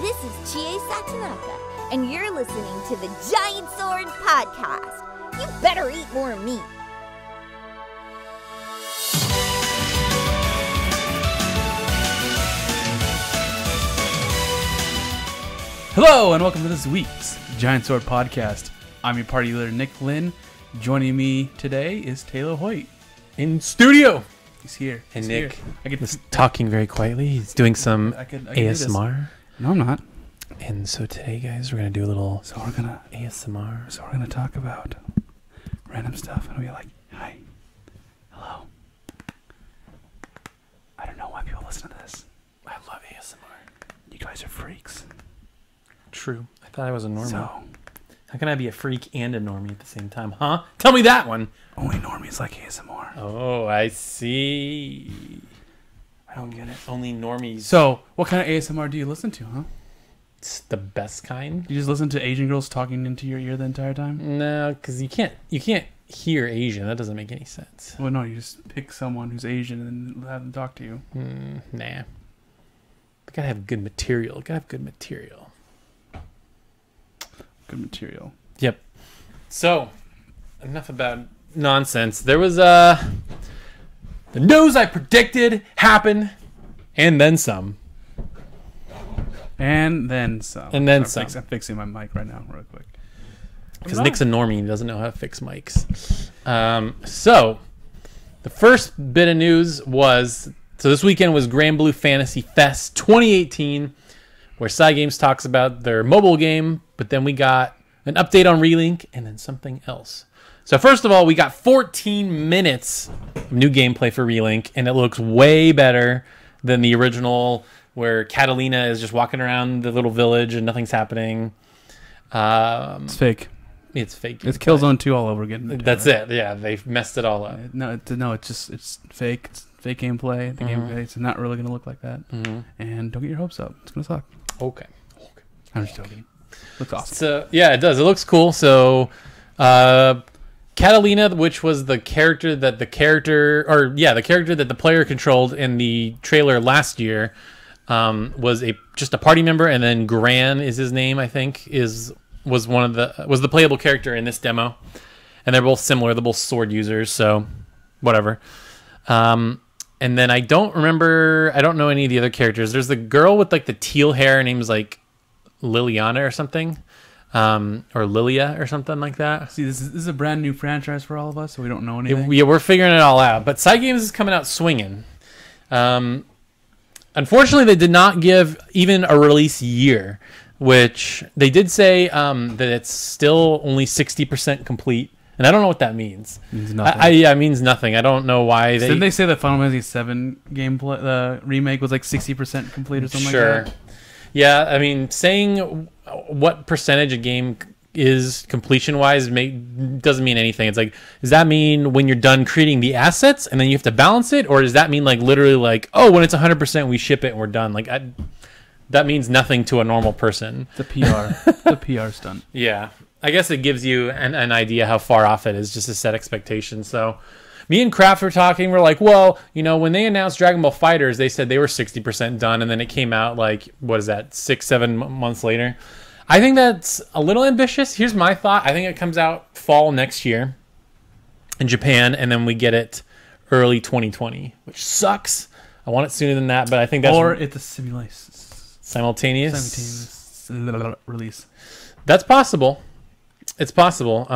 This is Chie Satonaka, and you're listening to the Giant Sword Podcast. You better eat more meat. Hello, and welcome to this week's Giant Sword Podcast. I'm your party leader, Nick Lynn. Joining me today is Taylor Hoyt. In studio. He's here. And He's Nick here. is talking very quietly. He's doing some I can ASMR. No, I'm not. And so today, guys, we're going to do a little ASMR. So we're going to talk about random stuff. And we'll be like, hi, hello. I don't know why people listen to this. I love ASMR. You guys are freaks. True. I thought I was a normie. So, how can I be a freak and a normie at the same time? Huh? Tell me that one. only normies like ASMR. Oh, I see. I don't get it. Only normies. So, what kind of ASMR do you listen to, huh? It's the best kind. You just listen to Asian girls talking into your ear the entire time? No, because you can't hear Asian. That doesn't make any sense. Well, no, you just pick someone who's Asian and have them talk to you. Nah. We gotta have good material. Good material. Yep. So, enough about nonsense. There was the news I predicted happened, and then some. And then some. And then I'm fixing my mic right now, real quick. Because Nick's a normie and he doesn't know how to fix mics. So, the first bit of news was, so this weekend was Granblue Fantasy Fest 2018, where Cygames talks about their mobile game, but then we got an update on Relink and then something else. So first of all, we got 14 minutes of new gameplay for Relink, and it looks way better than the original, where Catalina is just walking around the little village and nothing's happening. It's fake. It's fake. It's Killzone 2 all over again. That's it. Yeah, they've messed it all up. It's fake. It's fake gameplay. The gameplay, it's not really going to look like that. And don't get your hopes up. It's going to suck. Okay. I'm just joking. Looks awesome. So, yeah, it does. It looks cool. So, Catalina, which was the character that the player controlled in the trailer last year, was just a party member, and then Gran is his name, I think, was the playable character in this demo, and they're both similar. They're both sword users, so whatever. And then I don't know any of the other characters. There's the girl with like the teal hair. Her name's like Liliana or something. Or Lilia or something like that. See, this is a brand new franchise for all of us, so we don't know anything. Yeah, we're figuring it all out. But Cygames is coming out swinging. Unfortunately, they did not give even a release year, which they did say that it's still only 60% complete. And I don't know what that means. It means nothing. It means nothing. I don't know why. Didn't they say that Final Fantasy VII gameplay, the remake, was like 60% complete or something like that? Yeah, I mean, saying what percentage a game is completion-wise doesn't mean anything. It's like, does that mean when you're done creating the assets and then you have to balance it? Or does that mean like literally like, oh, when it's 100% we ship it and we're done? Like, that means nothing to a normal person. The PR. The PR stunt. Yeah. I guess it gives you an idea how far off it is just to set expectations. So me and Kraft were talking. We're like, well, when they announced Dragon Ball FighterZ, they said they were 60% done. And then it came out like, what is that, 6-7 months later. I think that's a little ambitious. Here's my thought. I think it comes out fall next year in Japan. And then we get it early 2020, which sucks. I want it sooner than that. But I think that's... Or it's a simultaneous release. That's possible. It's possible.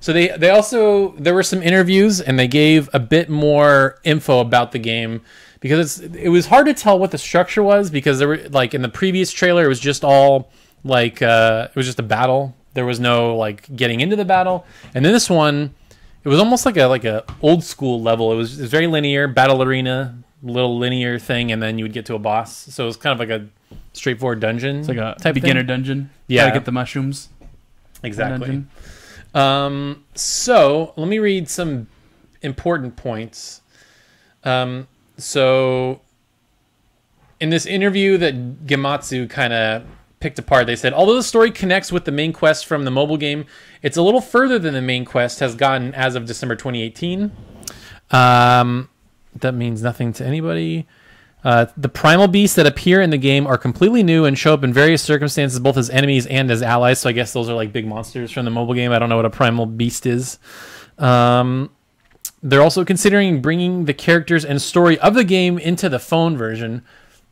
So they also, there were some interviews and they gave a bit more info about the game, because it was hard to tell what the structure was, because there were like in the previous trailer it was just all like it was just a battle. There was no like getting into the battle, and then this one it was almost like a old school level. It was very linear, battle arena, little linear thing, and then you would get to a boss. So it was kind of like a straightforward dungeon. It's like a type beginner dungeon. Yeah, gotta get the mushrooms. Exactly. So let me read some important points. So in this interview that Gematsu kind of picked apart, they said, although the story connects with the main quest from the mobile game, it's a little further than the main quest has gotten as of December 2018. That means nothing to anybody. The primal beasts that appear in the game are completely new and show up in various circumstances, both as enemies and as allies. So I guess those are like big monsters from the mobile game. I don't know what a primal beast is. They're also considering bringing the characters and story of the game into the phone version,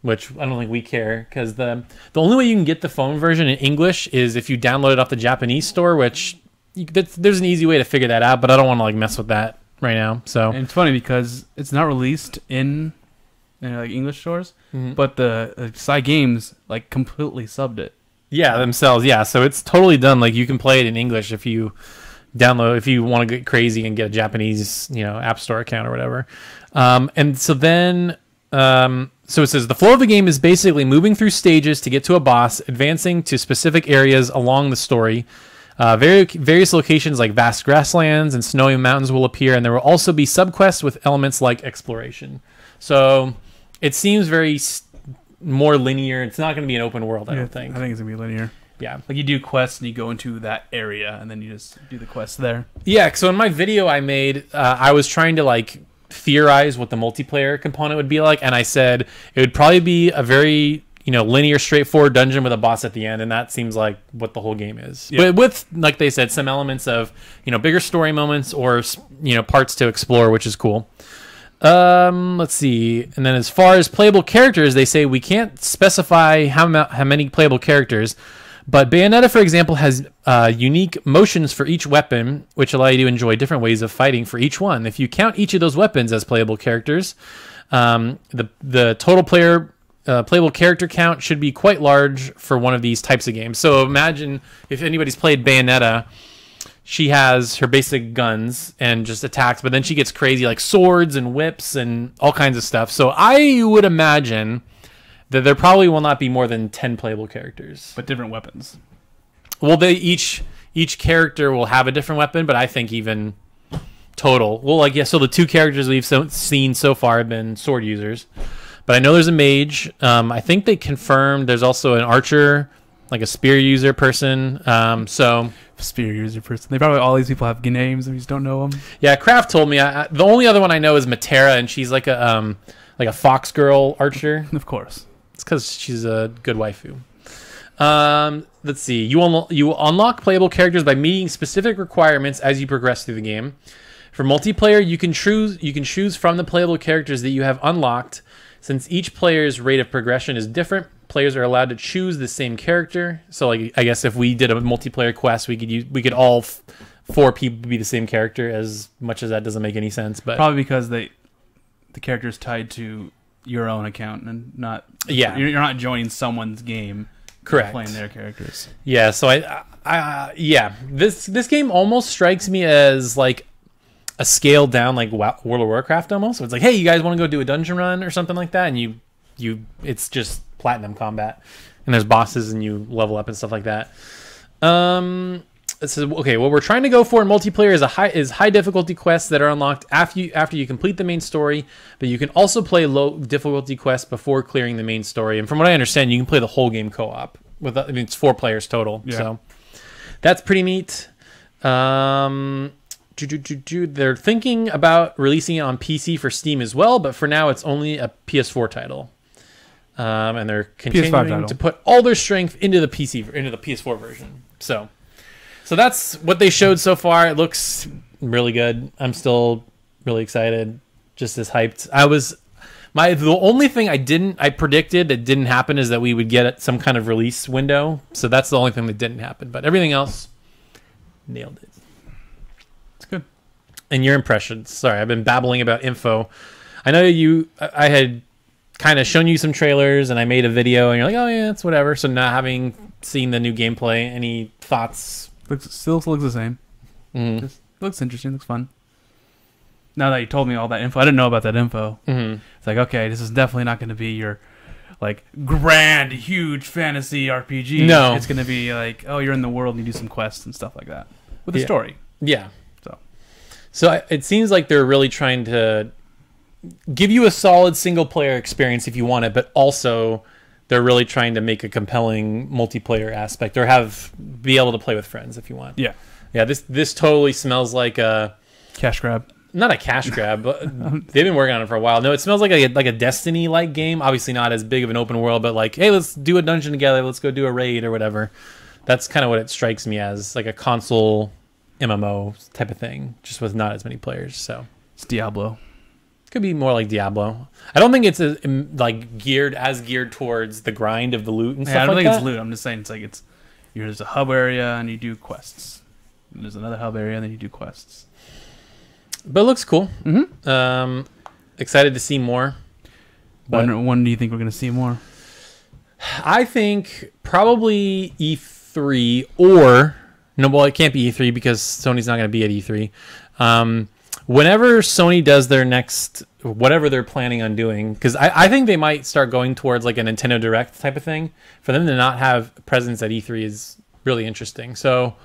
which I don't think we care, because the only way you can get the phone version in English is if you download it off the Japanese store, which there's an easy way to figure that out, but I don't want to like mess with that right now. So And it's funny because it's not released in like English stores, but the Games like completely subbed it. yeah, themselves, yeah. So it's totally done. Like you can play it in English if you download, if you want to get crazy and get a Japanese, App Store account or whatever. And so then, so it says the flow of the game is basically moving through stages to get to a boss, advancing to specific areas along the story. Various locations like vast grasslands and snowy mountains will appear, and there will also be subquests with elements like exploration. So it seems very more linear. It's not going to be an open world, I don't think. I think it's going to be linear. Yeah. Like you do quests and you go into that area and then you just do the quests there. Yeah, so in my video I made, I was trying to like theorize what the multiplayer component would be like, and I said it would probably be a very linear, straightforward dungeon with a boss at the end, and that seems like what the whole game is. Yeah. But with, like they said, some elements of bigger story moments or parts to explore, which is cool. Let's see. And then as far as playable characters, they say we can't specify how many playable characters, but Bayonetta, for example, has unique motions for each weapon, which allow you to enjoy different ways of fighting for each one. If you count each of those weapons as playable characters, the total playable character count should be quite large for one of these types of games. So imagine if anybody's played Bayonetta, she has her basic guns and just attacks, but then she gets crazy like swords and whips and all kinds of stuff. So I would imagine that there probably will not be more than 10 playable characters. But different weapons. Well, they each character will have a different weapon, but I think even total. Well, like, yeah, so the two characters we've seen so far have been sword users. But I know there's a mage. I think they confirmed there's also an archer, like a spear user person. Spear user person. They probably, all these people have names and we just don't know them. Yeah, Kraft told me. The only other one I know is Matera, and she's like a fox girl archer. Of course. It's because she's a good waifu. Let's see. You unlock playable characters by meeting specific requirements as you progress through the game. For multiplayer, you can choose from the playable characters that you have unlocked. Since each player's rate of progression is different, players are allowed to choose the same character. So, like, I guess if we did a multiplayer quest, we could all four people be the same character. As much as that doesn't make any sense, but probably because the character is tied to your own account and not. Yeah, you're not joining someone's game. Correct. Playing their characters. Yeah. So this game almost strikes me as like a scaled down like World of Warcraft almost. So it's like, hey, you guys want to go do a dungeon run or something like that, and it's just platinum combat, and there's bosses and you level up and stuff like that. It says, okay, what we're trying to go for in multiplayer is high difficulty quests that are unlocked after you complete the main story, but you can also play low difficulty quests before clearing the main story. And from what I understand, you can play the whole game co-op. It's 4 players total, yeah. So that's pretty neat. They're thinking about releasing it on PC for Steam as well, but for now it's only a PS4 title. And they're continuing to put all their strength into the PS4 version. So that's what they showed so far. It looks really good. I'm still really excited, just as hyped. The only thing I predicted that didn't happen is that we would get some kind of release window. So that's the only thing that didn't happen. But everything else, nailed it. It's good. And your impressions. Sorry, I've been babbling about info. I know I had kind of shown you some trailers and I made a video and you're like, oh yeah, it's whatever. So now having seen the new gameplay, any thoughts? Still looks the same. Mm-hmm. Just looks interesting. Looks fun. Now that you told me all that info, I didn't know about that info. Mm-hmm. It's like, okay, this is definitely not going to be your like grand, huge fantasy RPG. No, it's going to be like, oh, you're in the world and you do some quests and stuff like that with a story. Yeah. So it seems like they're really trying to give you a solid single player experience if you want it, but also they're really trying to make a compelling multiplayer aspect, or be able to play with friends if you want. Yeah. Yeah, this totally smells like a cash grab. not a cash grab, but they've been working on it for a while. No, it smells like a Destiny-like game. Obviously not as big of an open world, but like, hey, let's do a dungeon together. Let's go do a raid or whatever. That's kind of what it strikes me as, like a console MMO type of thing, just with not as many players. So it's Diablo. Could be more like Diablo. I don't think it's geared towards the grind of the loot and stuff. I don't like think that. it's loot. I'm just saying it's like there's a hub area and you do quests. And there's another hub area and then you do quests. But it looks cool. Mm-hmm. Excited to see more. When do you think we're going to see more? I think probably E3 or... No, well, it can't be E3 because Sony's not going to be at E3. Whenever Sony does their next... Whatever they're planning on doing, because I think they might start going towards like a Nintendo Direct type of thing. For them to not have presence at E3 is really interesting. So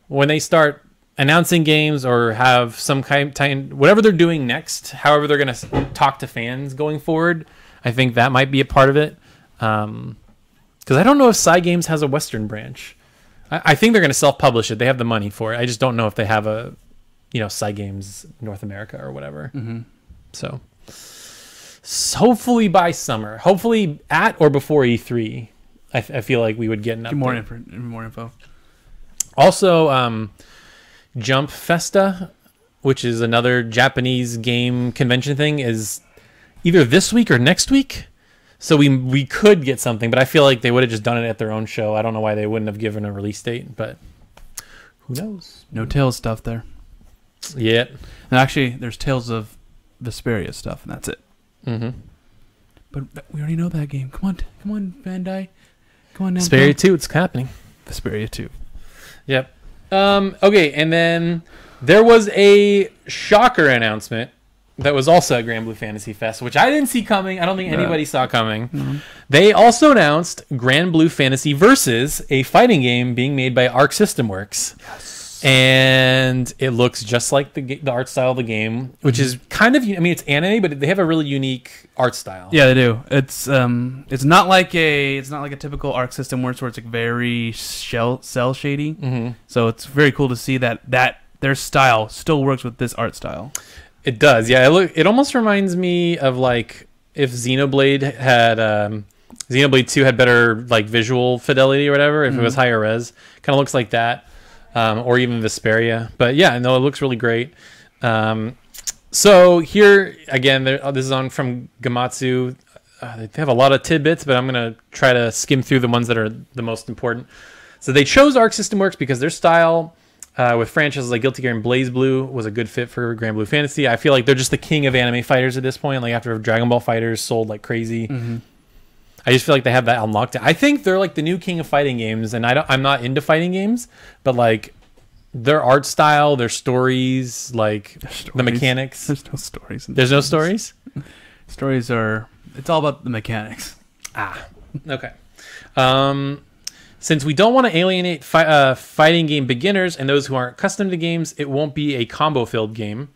when they start announcing games or have some kind, whatever they're doing next, however they're going to talk to fans going forward, I think that might be a part of it. Because I don't know if Cygames has a Western branch. I think they're going to self-publish it. They have the money for it. I just don't know if they have a, Cygames North America or whatever. Mm-hmm. So hopefully by summer, hopefully at or before E3, I feel like we would get an update. More info. Also, Jump Festa, which is another Japanese game convention thing, is either this week or next week. So we could get something, but I feel like they would have just done it at their own show. I don't know why they wouldn't have given a release date, but who knows? No Tales stuff there. Yeah. And actually, there's Tales of Vesperia stuff, and that's it. Mm-hmm. But we already know that game. Come on, Bandai. Come on, Namco. Vesperia 2, it's happening. Vesperia 2. Yep. Okay, and then there was a shocker announcement that was also at Granblue Fantasy Fest, which I didn't see coming. I don't think anybody saw coming. Mm-hmm. They also announced Granblue Fantasy Versus, a fighting game being made by Arc System Works. Yes. And it looks just like the art style of the game, which is kind of, it's anime, but they have a really unique art style. Yeah, they do. It's not like a typical Arc System Works where it's like very cell shady. Mm-hmm. So it's very cool to see that their style still works with this art style. It does, yeah. It almost reminds me of like if Xenoblade 2 had better like visual fidelity or whatever. If it was higher res, kind of looks like that. Or even Vesperia. But yeah, no, it looks really great. So here, again, this is on from Gamatsu. They have a lot of tidbits, but I'm going to try to skim through the ones that are the most important. So they chose Arc System Works because their style with franchises like Guilty Gear and BlazBlue was a good fit for Granblue Fantasy. I feel like they're just the king of anime fighters at this point. Like after Dragon Ball FighterZ sold like crazy. Mm-hmm. I just feel like they have that unlocked. I think they're like the new king of fighting games, and I'm not into fighting games, but like their art style, their stories, like the mechanics. There's no stories. There's no stories? Stories are... It's all about the mechanics. Okay. Since we don't want to alienate fighting game beginners and those who aren't accustomed to games, it won't be a combo-filled game.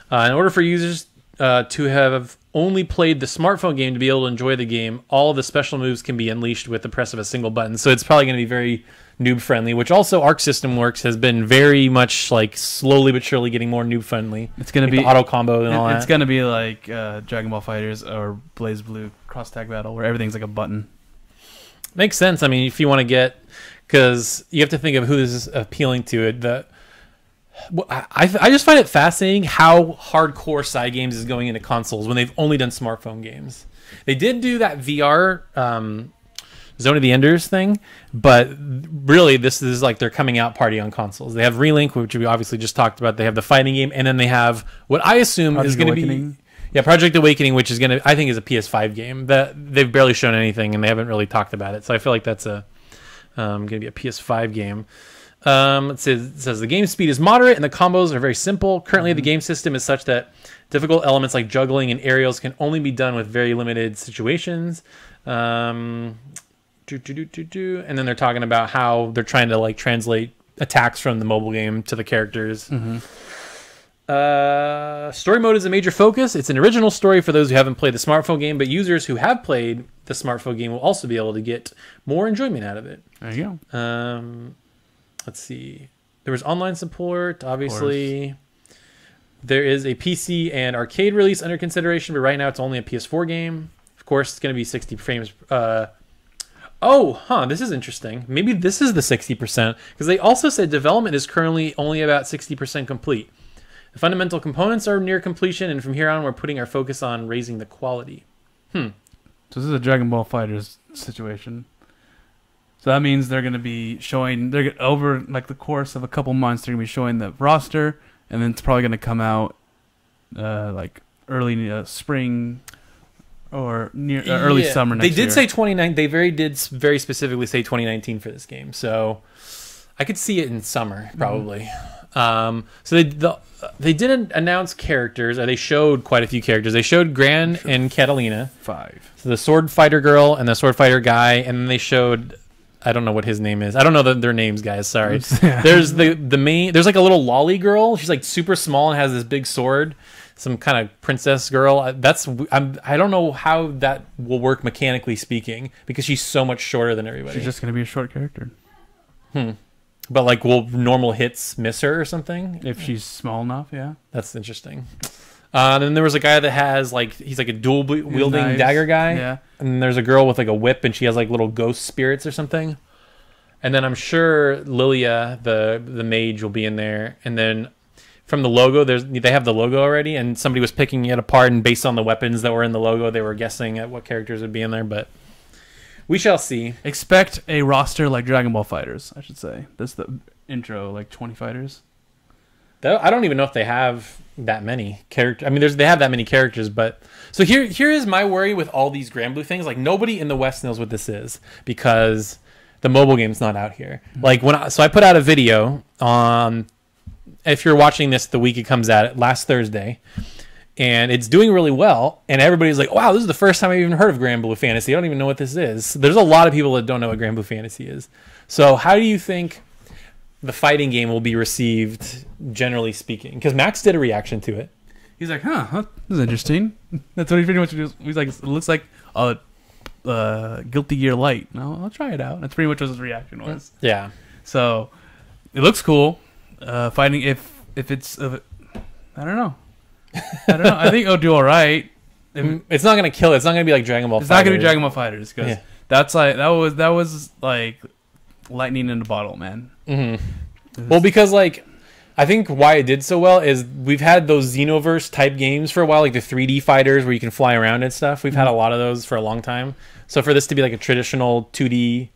In order for users to have only played the smartphone game to be able to enjoy the game, all of the special moves can be unleashed with the press of a single button. So it's probably going to be very noob friendly, which also Arc System Works has been very much like slowly but surely getting more noob friendly. It's going to be auto combo and all that. It's going to be like Dragon Ball FighterZ or BlazBlue Cross Tag Battle, where everything's like a button. Makes sense. I mean, if you want to get, because you have to think of who this is appealing to. It I just find it fascinating how hardcore Cygames is going into consoles when they've only done smartphone games. They did do that VR Zone of the Enders thing, but really this is like their coming out party on consoles. They have Relink, which we obviously just talked about. They have the fighting game, and then they have what I assume is going to be Project Awakening, which is I think is a PS5 game that they've barely shown anything and they haven't really talked about it. So I feel like that's going to be a PS5 game. It says the game speed is moderate and the combos are very simple. Currently, the game system is such that difficult elements like juggling and aerials can only be done with very limited situations. And then they're talking about how they're trying to like translate attacks from the mobile game to the characters. Mm-hmm. Story mode is a major focus. It's an original story for those who haven't played the smartphone game, but users who have played the smartphone game will also be able to get more enjoyment out of it. There you go. Let's see. There was online support, obviously. There is a PC and arcade release under consideration, but right now it's only a PS4 game. Of course, it's going to be 60 frames. This is interesting. Maybe this is the 60%, because they also said development is currently only about 60% complete. The fundamental components are near completion, and from here on, we're putting our focus on raising the quality. So this is a Dragon Ball FighterZ situation. So that means they're going to be showing, over like the course of a couple months, they're going to be showing the roster, and then it's probably going to come out like early spring or early summer next year. They did say 2019. They very specifically say 2019 for this game. So I could see it in summer probably. So they didn't announce characters, or they showed quite a few characters. They showed Gran and Catalina. 5. So the sword fighter girl and the sword fighter guy, and then they showed, I don't know what his name is. I don't know their names, guys. Sorry. There's the main. There's like a little lolly girl. She's like super small and has this big sword. Some kind of princess girl. I don't know how that will work mechanically speaking, because she's so much shorter than everybody. She's just gonna be a short character. But like, will normal hits miss her or something? If she's small enough, yeah. That's interesting. Then there was a guy that has like, he's like a dual wielding dagger guy. Yeah. And there's a girl with like a whip, and she has like little ghost spirits or something. And then I'm sure Lilia, the mage, will be in there. And then from the logo, they have the logo already, and somebody was picking it apart, and based on the weapons that were in the logo, they were guessing at what characters would be in there. But we shall see. Expect a roster like Dragon Ball FighterZ, I should say. That's the intro, like 20 fighters. I don't even know if they have that many characters. I mean, they have that many characters, but so here is my worry with all these Granblue things. Like, nobody in the West knows what this is, because the mobile game's not out here. Like I put out a video on. If you're watching this the week it comes out, last Thursday, and it's doing really well, and everybody's like, wow, this is the first time I've even heard of Granblue Fantasy. I don't even know what this is. There's a lot of people that don't know what Granblue Fantasy is. So how do you think the fighting game will be received, generally speaking? Because Max did a reaction to it. He's like, this is interesting. That's what he pretty much was. He's like, it looks like a Guilty Gear Light. No, I'll try it out. That's pretty much what his reaction was. Yeah. So it looks cool. Fighting, if it's I don't know. I think it'll do all right. It's not gonna kill it. It's not gonna be like Dragon Ball. It's not gonna be Dragon Ball FighterZ, because that's like that was like lightning in a bottle, man. Well, because like I think why it did so well is we've had those Xenoverse type games for a while, like the 3D fighters where you can fly around and stuff. We've had a lot of those for a long time. So for this to be like a traditional 2D.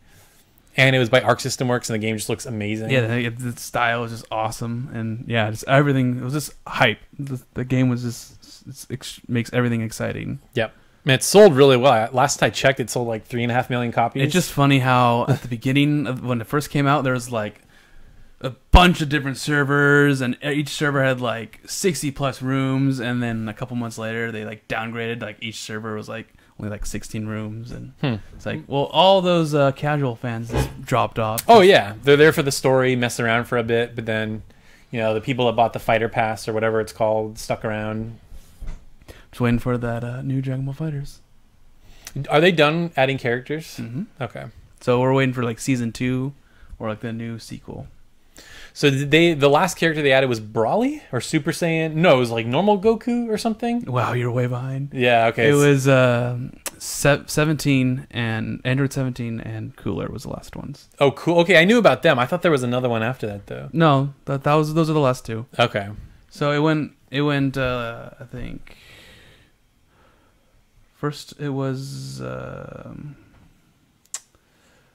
And it was by Arc System Works, and the game just looks amazing. Yeah, the style was just awesome, and yeah, just everything. It was just hype. The game was just makes everything exciting. Yep, and it sold really well. Last I checked, it sold like 3.5 million copies. It's just funny how at the beginning when it first came out, there was like a bunch of different servers, and each server had like 60 plus rooms, and then a couple months later, they like downgraded. Like each server was like only like 16 rooms, and it's like, well, all those casual fans just dropped off. Oh yeah, they're there for the story, mess around for a bit, but then, the people that bought the fighter pass or whatever it's called stuck around. Just waiting for that new Dragon Ball FighterZ. Are they done adding characters? Okay, so we're waiting for like season 2 or like the new sequel. So the last character they added was Brawly or Super Saiyan? No, it was like normal Goku or something. Wow, you're way behind. Yeah, okay. It was 17 and Android 17 and Cooler was the last ones. Oh, cool. Okay, I knew about them. I thought there was another one after that though. No, those are the last 2. Okay. So it went I think first it was oh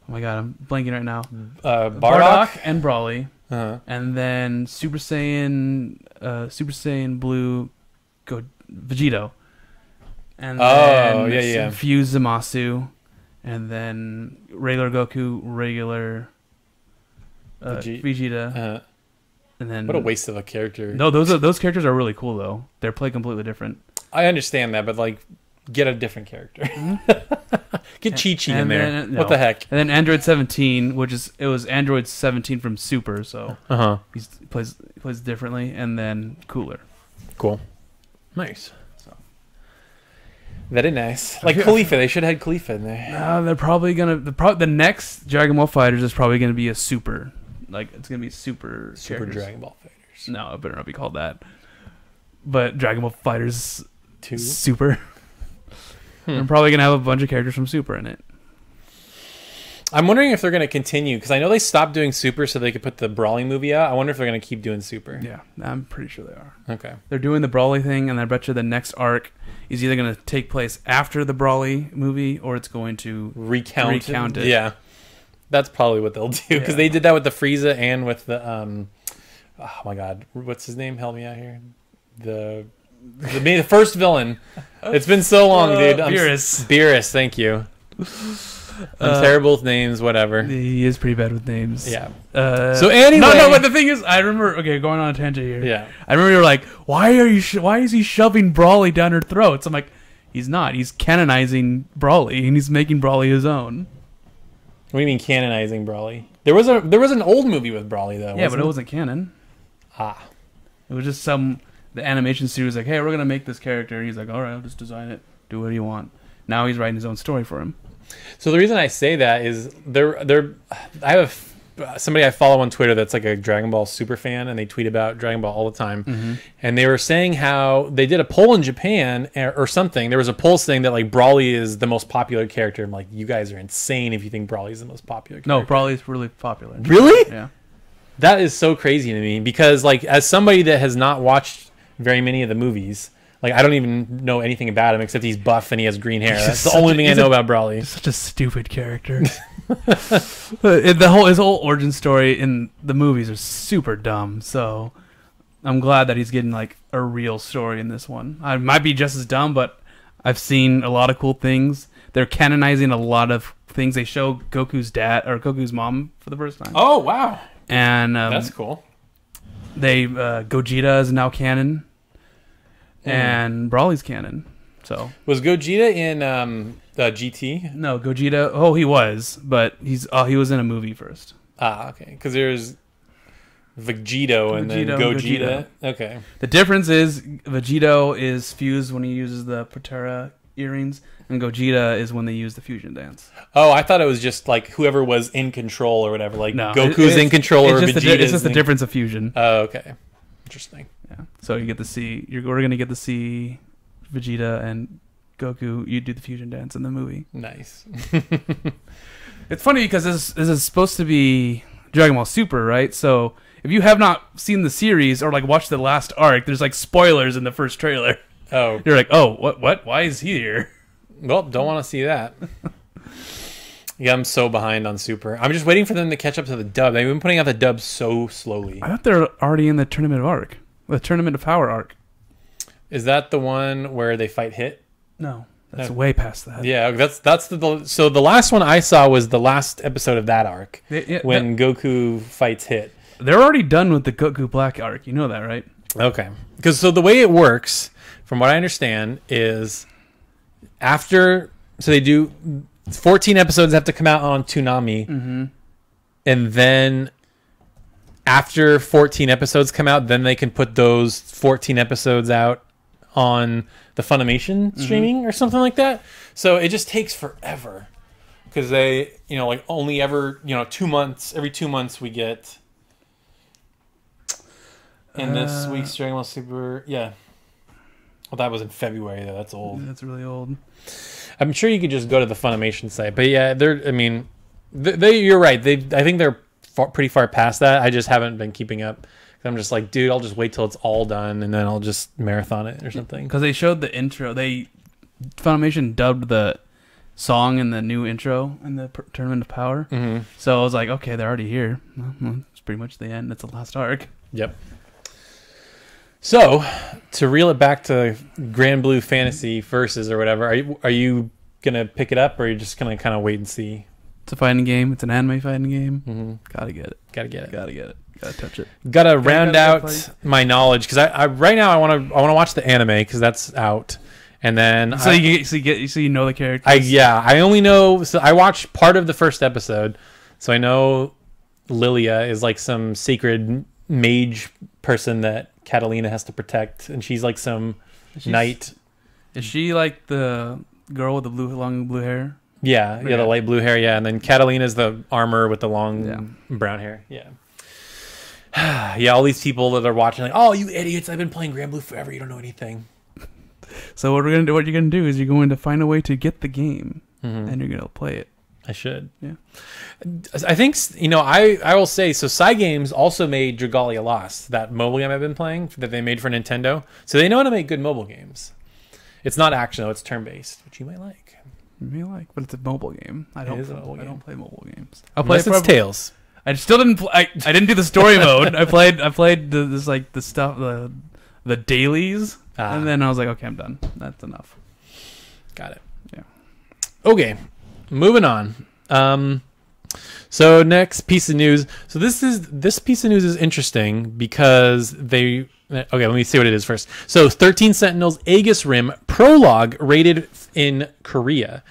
my god, I'm blanking right now. Bardock and Brawly. And then Super Saiyan Blue, Vegito, and then Fuse Zamasu, and then regular Goku, regular Vegeta, and then what a waste of a character. No, those characters are really cool though. They're played completely different. I understand that, but like, get a different character. Get Chi-Chi in there. What the heck? And then Android 17, it was Android 17 from Super, so he plays differently, and then Cooler. Cool. Nice. So very nice. Like Khalifa, they should have had Khalifa in there. They're probably gonna the next Dragon Ball FighterZ is probably gonna be a super, like it's gonna be super Dragon Ball Fighters. No, it better not be called that. but Dragon Ball Fighters 2 Super. I'm probably gonna have a bunch of characters from Super in it. I'm wondering if they're going to continue, because I know they stopped doing Super so they could put the Brawling movie out. I wonder if they're going to keep doing Super. Yeah, I'm pretty sure they are. Okay. They're doing the Brawly thing, and I bet you the next arc is either going to take place after the Brawly movie, or it's going to recount it. Yeah. That's probably what they'll do, because they did that with the Frieza and with the, oh my god, what's his name? Help me out here. The first villain. It's been so long, dude. Beerus, thank you. I'm terrible with names, whatever. He is pretty bad with names. Yeah. So anyway, no. But the thing is, I remember. Okay, going on a tangent here. Yeah. I remember you were like, "Why is he shoving Brawly down her throats?" I'm like, "He's not. He's canonizing Brawly, and he's making Brawly his own." What do you mean canonizing Brawly? There was an old movie with Brawly though. Yeah, but it wasn't canon. It was just the animation studio was like, "Hey, we're gonna make this character," and he's like, "All right, I'll just design it. Do what you want." Now he's writing his own story for him. So the reason I say that is I have somebody I follow on Twitter that's like a Dragon Ball super fan, and they tweet about Dragon Ball all the time. And they were saying how they did a poll in Japan or something. There was a poll saying that like Brawly is the most popular character. I'm like, you guys are insane if you think Brawly is the most popular character. No, Brawly is really popular. Really? Yeah. That is so crazy to me, because like as somebody that has not watched very many of the movies, like I don't even know anything about him except he's buff and he has green hair. That's the only thing I know about Brawly. He's such a stupid character. His whole origin story in the movies are super dumb. So I'm glad that he's getting like a real story in this one. I might be just as dumb, but I've seen a lot of cool things. They're canonizing a lot of things. They show Goku's dad or Goku's mom for the first time. Oh wow! And that's cool. Gogeta is now canon. And Brawly's canon. So was Gogeta in GT? No, Gogeta. Oh, he was, but he was in a movie first. Okay. Because there's Vegito and then Gogeta. Okay. The difference is Vegito is fused when he uses the Patera earrings, and Gogeta is when they use the fusion dance. Oh, I thought it was just like whoever was in control or whatever. Like no, Goku's in control or Vegeta's it's just the difference of fusion. Oh, okay. Interesting. Yeah. So you get to see. We're gonna get to see Vegeta and Goku. You do the fusion dance in the movie. Nice. It's funny because this is supposed to be Dragon Ball Super, right? So if you have not seen the series or like watched the last arc, there's like spoilers in the first trailer. Oh, you're like, oh, what? Why is he here? Well, don't want to see that. Yeah, I'm so behind on Super. I'm just waiting for them to catch up to the dub. They've been putting out the dub so slowly. I thought they're already in the Tournament of Arc. The Tournament of Power arc. Is that the one where they fight Hit? No, that's way past that. Yeah, that's so the last one I saw was the last episode of that arc when Goku fights Hit. They're already done with the Goku Black arc. You know that, right? Okay. Because so the way it works, from what I understand, is so they do 14 episodes have to come out on Toonami, and then after 14 episodes come out, then they can put those 14 episodes out on the Funimation streaming or something like that. So it just takes forever because they, like only ever, 2 months, every 2 months we get. In this week's Dragon Ball Super, yeah. Well, that was in February though. That's old. That's really old. I'm sure you could just go to the Funimation site, but yeah, you're right. I think they're pretty far past that. I just haven't been keeping up. I'm just like, dude, I'll just wait till it's all done and then I'll just marathon it or something. Because they showed the intro. Funimation dubbed the song in the new intro in the Tournament of Power. So I was like, okay, they're already here. Well, it's pretty much the end. It's the last arc. Yep. So, to reel it back to Granblue Fantasy Versus or whatever, are you gonna pick it up or are you just gonna kind of wait and see? It's a fighting game. It's an anime fighting game. Gotta get it. Gotta get it. Gotta touch it. Gotta round out my knowledge because I right now I want to watch the anime because that's out, and then you know the characters. I only know. So I watched part of the first episode, so I know Lilia is like some sacred mage person that Catalina has to protect, and she's like some knight. Is she like the girl with the long blue hair? Yeah, the light blue hair, and then Catalina's the armor with the long brown hair. Yeah. Yeah, all these people that are watching, like, oh, you idiots! I've been playing Granblue forever. You don't know anything. So what you're gonna do is you're going to find a way to get the game, and you're gonna play it. I should. Yeah. I think, I will say, so Cygames also made Dragalia Lost, that mobile game I've been playing that they made for Nintendo. So they know how to make good mobile games. It's not action though; it's turn-based, which you might like. But it's a mobile game. I don't play mobile games. Unless it's Tales. I still didn't. I didn't do the story mode. I played the stuff, the dailies, and then I was like, okay, I'm done. That's enough. Got it. Yeah. Okay, moving on. So next piece of news. So this piece of news is interesting because they. Okay, let me see what it is first. So 13 Sentinels Aegis Rim Prologue rated in Korea.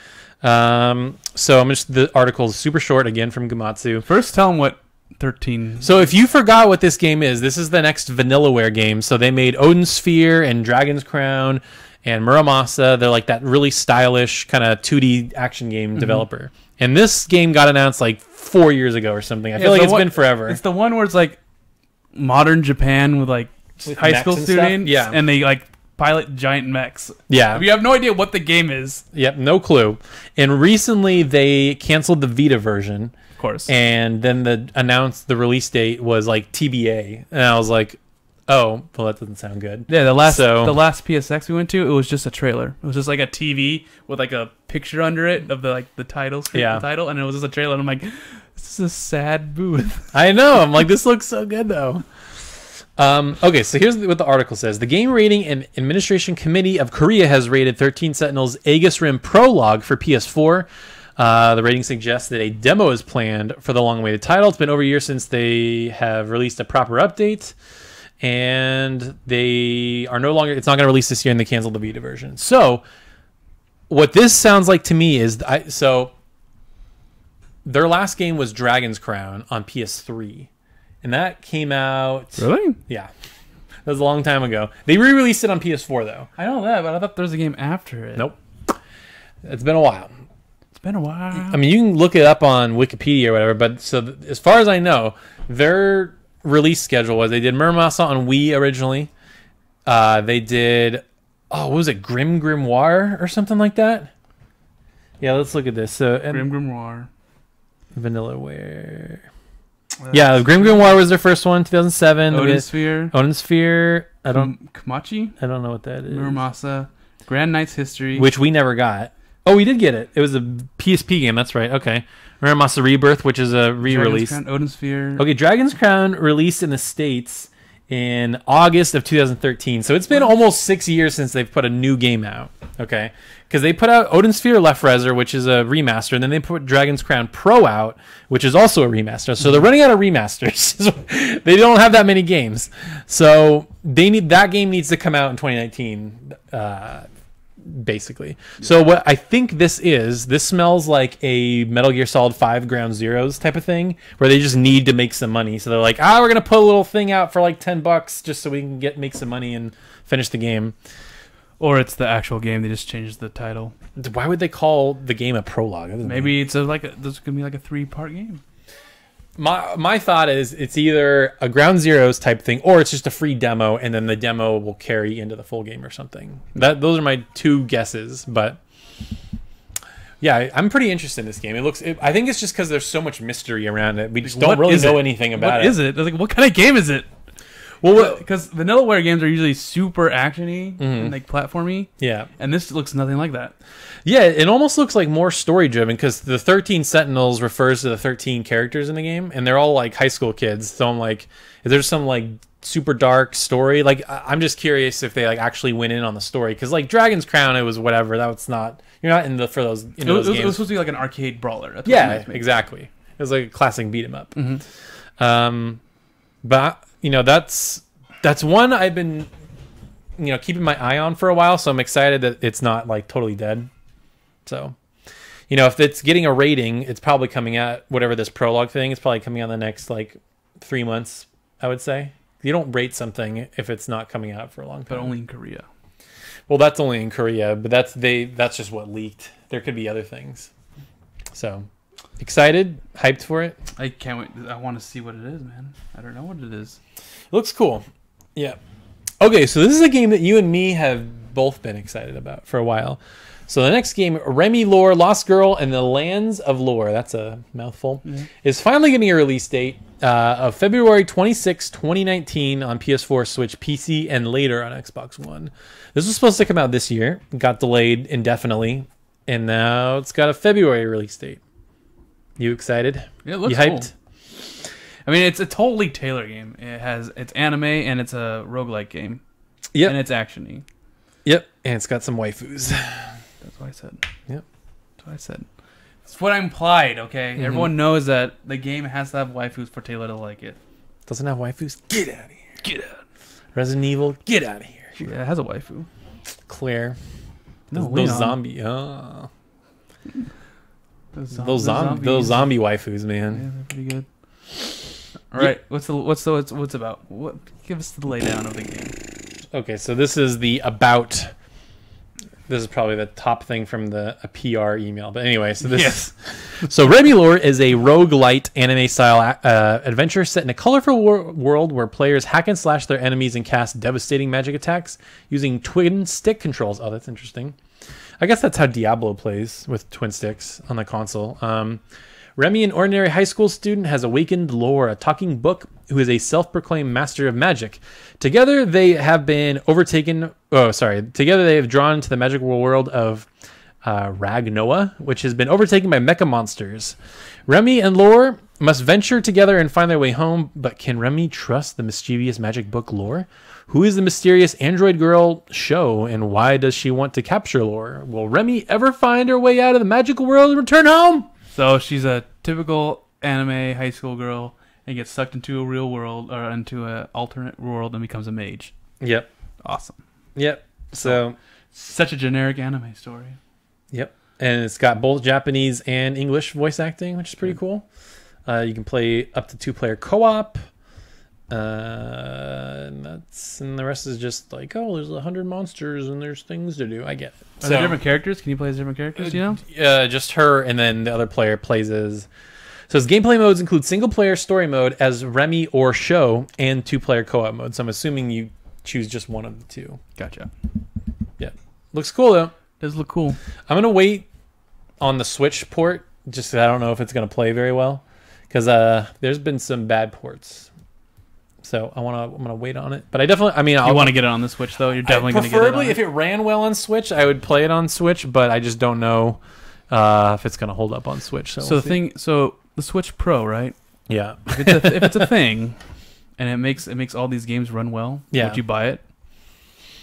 So the article is super short again from Gamatsu. First, tell them what 13. So if you forgot what this game is, this is the next Vanillaware game. So they made Odin Sphere and Dragon's Crown and Muramasa. They're like that really stylish kind of 2D action game developer. And this game got announced like 4 years ago or something. I feel like it's been forever. It's the one where it's like modern Japan with like high school students, and they like pilot giant mechs. Yeah. You have no idea what the game is. Yep, no clue. And recently they canceled the Vita version. Of course. And then the release date was like TBA. And I was like, oh, well, that doesn't sound good. Yeah, the last PSX we went to, it was just a trailer. It was just like a TV with like a picture under it of the title, the title, and it was just a trailer. And I'm like, this is a sad booth. I know. I'm like, this looks so good though. Okay, so here's what the article says. The Game Rating and Administration Committee of Korea has rated 13 Sentinels Aegis Rim Prologue for PS4. The rating suggests that a demo is planned for the long-awaited title. It's been over a year since they have released a proper update, and they are no longer. It's not going to release this year, and they canceled the Vita version. So, what this sounds like to me is, their last game was Dragon's Crown on PS3. And that came out... Really? Yeah. That was a long time ago. They re-released it on PS4, though. I know that, but I thought there was a game after it. Nope. It's been a while. I mean, you can look it up on Wikipedia or whatever, but so as far as I know, their release schedule was they did Muramasa on Wii originally. They did... Oh, what was it? Grimoire or something like that? Yeah, let's look at this. So, Grimoire. Vanillaware... Yeah, Grimoire was their first one, 2007. Odin Sphere. I don't know what that is. Muramasa. Grand Knight's History. Which we never got. Oh, we did get it. It was a PSP game, that's right. Okay. Muramasa Rebirth, which is a re-release. Odin Sphere. Okay, Dragon's Crown released in the States in August of 2013. So it's been almost 6 years since they've put a new game out. Okay. Because they put out Odin Sphere Left Reser, which is a remaster, and then they put Dragon's Crown Pro out, which is also a remaster. So they're running out of remasters. They don't have that many games. So that game needs to come out in 2019, basically. So what I think this smells like a Metal Gear Solid 5 Ground Zeroes type of thing, where they just need to make some money. So they're like, we're going to put a little thing out for like $10 just so we can make some money and finish the game. Or it's the actual game. They just changed the title. Why would they call the game a prologue? Maybe it's there's going to be like a 3-part game. My thought is it's either a Ground Zeroes type thing, or it's just a free demo, and then the demo will carry into the full game or something. Those are my two guesses, but yeah, I'm pretty interested in this game. I think it's just because there's so much mystery around it. We just don't really know anything about it. What is it? Like, what kind of game is it? Well, because Vanillaware games are usually super actiony and like platformy. Yeah. And this looks nothing like that. Yeah, it almost looks like more story driven because the 13 Sentinels refers to the 13 characters in the game, and they're all like high school kids. So I'm like, is there some like super dark story? Like, I'm just curious if they like actually went in on the story, because like Dragon's Crown, it was whatever. You're not in for those. It was supposed to be like an arcade brawler. That's exactly. It was like a classic beat 'em up. But that's one I've been keeping my eye on for a while, so I'm excited that it's not like totally dead. So if it's getting a rating, it's probably coming out, whatever this prologue thing is probably coming out in the next like 3 months, I would say. You don't rate something if it's not coming out for a long time. But only in Korea. Well, that's only in Korea, but that's just what leaked. There could be other things. So Excited? Hyped for it? I can't wait. I want to see what it is, man. I don't know what it is. It looks cool. Yeah. Okay, so this is a game that you and me have both been excited about for a while. So the next game, RemiLore, Lost Girl, and the Lands of Lore, that's a mouthful, is finally getting a release date of February 26, 2019 on PS4, Switch, PC, and later on Xbox One. This was supposed to come out this year, got delayed indefinitely, and now it's got a February release date. You excited? Yeah, it looks you hyped? cool. I mean, it's a totally tailored game. It's anime and it's a roguelike game. Yep. And it's actiony. Yep. And it's got some waifus. That's what I said. Yep. That's what I said. That's what I implied, okay? Mm-hmm. Everyone knows that the game has to have waifus for Taylor to like it. Doesn't have waifus? Get out of here. Get out. Resident Evil, get out of here. Yeah, it has a waifu. Claire. No, those zombie. Oh. Those zombie waifus, man. Yeah, they're pretty good. All right, what's about? What? Give us the laydown of the game. Okay, so this is the about. This is probably the top thing from a PR email, but anyway, so this. So RemiLore is a roguelite anime-style adventure set in a colorful world where players hack and slash their enemies and cast devastating magic attacks using twin stick controls. Oh, that's interesting. I guess that's how Diablo plays, with twin sticks on the console. Remy, an ordinary high school student, has awakened Lore, a talking book, who is a self-proclaimed master of magic. Together they have drawn to the magical world of Ragnoa, which has been overtaken by mecha monsters. Remy and Lore must venture together and find their way home, but can Remy trust the mischievous magic book Lore? Who is the mysterious android girl Show, and why does she want to capture Lore? Will Remy ever find her way out of the magical world and return home? So she's a typical anime high school girl and gets sucked into a real world, or into an alternate world, and becomes a mage. Yep. Awesome. Yep. So such a generic anime story. Yep. And it's got both Japanese and English voice acting, which is pretty cool. You can play up to 2-player co-op. And the rest is just like, oh, there's 100 monsters and there's things to do. I get it. Are there different characters? Can you play as different characters? You know, just her, and then the other player plays as. So his gameplay modes include single-player story mode as Remy or Show, and 2-player co-op mode. So I'm assuming you choose just one of the two. Gotcha. Yeah, looks cool though. Does look cool. I'm gonna wait on the Switch port. Just I don't know if it's gonna play very well, because there's been some bad ports. So I'm gonna wait on it, but I definitely. You want to get it on the Switch though. You're definitely gonna get it. Preferably, if it ran well on Switch, I would play it on Switch. But I just don't know if it's gonna hold up on Switch. So the Switch Pro, right? Yeah. If it's a thing, and it makes all these games run well, would you buy it?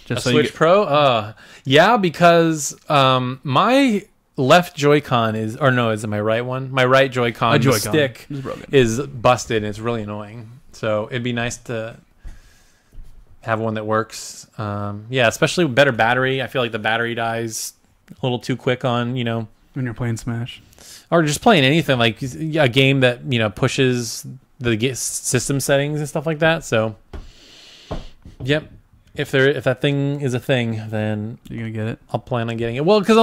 Just a Switch Pro? Yeah, because my left Joy-Con is it my right one? My right Joy-Con stick is busted, and it's really annoying. So it'd be nice to have one that works. Especially with better battery. I feel like the battery dies a little too quick on, when you're playing Smash. Or just playing anything, like a game that, pushes the system settings and stuff like that. So, yep. If that thing is a thing, then you're going to get it? I'll plan on getting it. Well, because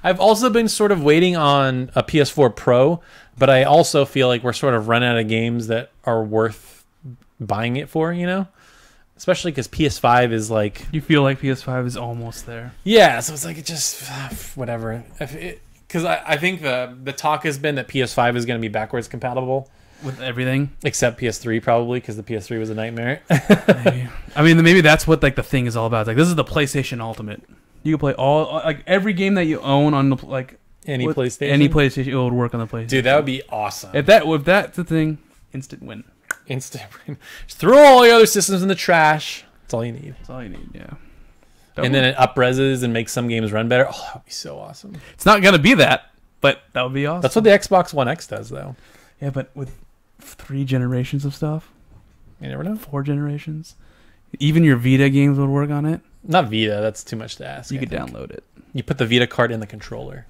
I've also been sort of waiting on a PS4 Pro, but I also feel like we're sort of running out of games that are worth buying it for, especially because PS5 is like, you feel like PS5 is almost there. Yeah, so it's like it just whatever. Because I think the talk has been that PS5 is going to be backwards compatible with everything except PS3, probably, because the PS3 was a nightmare. Maybe. Maybe that's what the thing is all about. It's like, this is the PlayStation Ultimate. You can play every game that you own on the any PlayStation. Any PlayStation, it would work on the PlayStation. Dude, that would be awesome. If that's the thing, instant win. Instant win. Just throw all your other systems in the trash. That's all you need. That's all you need. Yeah. And then it up-reses and makes some games run better. Oh, that would be so awesome. It's not going to be that, but that would be awesome. That's what the Xbox One X does, though. Yeah, but with 3 generations of stuff. You never know. 4 generations. Even your Vita games would work on it. Not Vita. That's too much to ask. You could download it. You put the Vita card in the controller.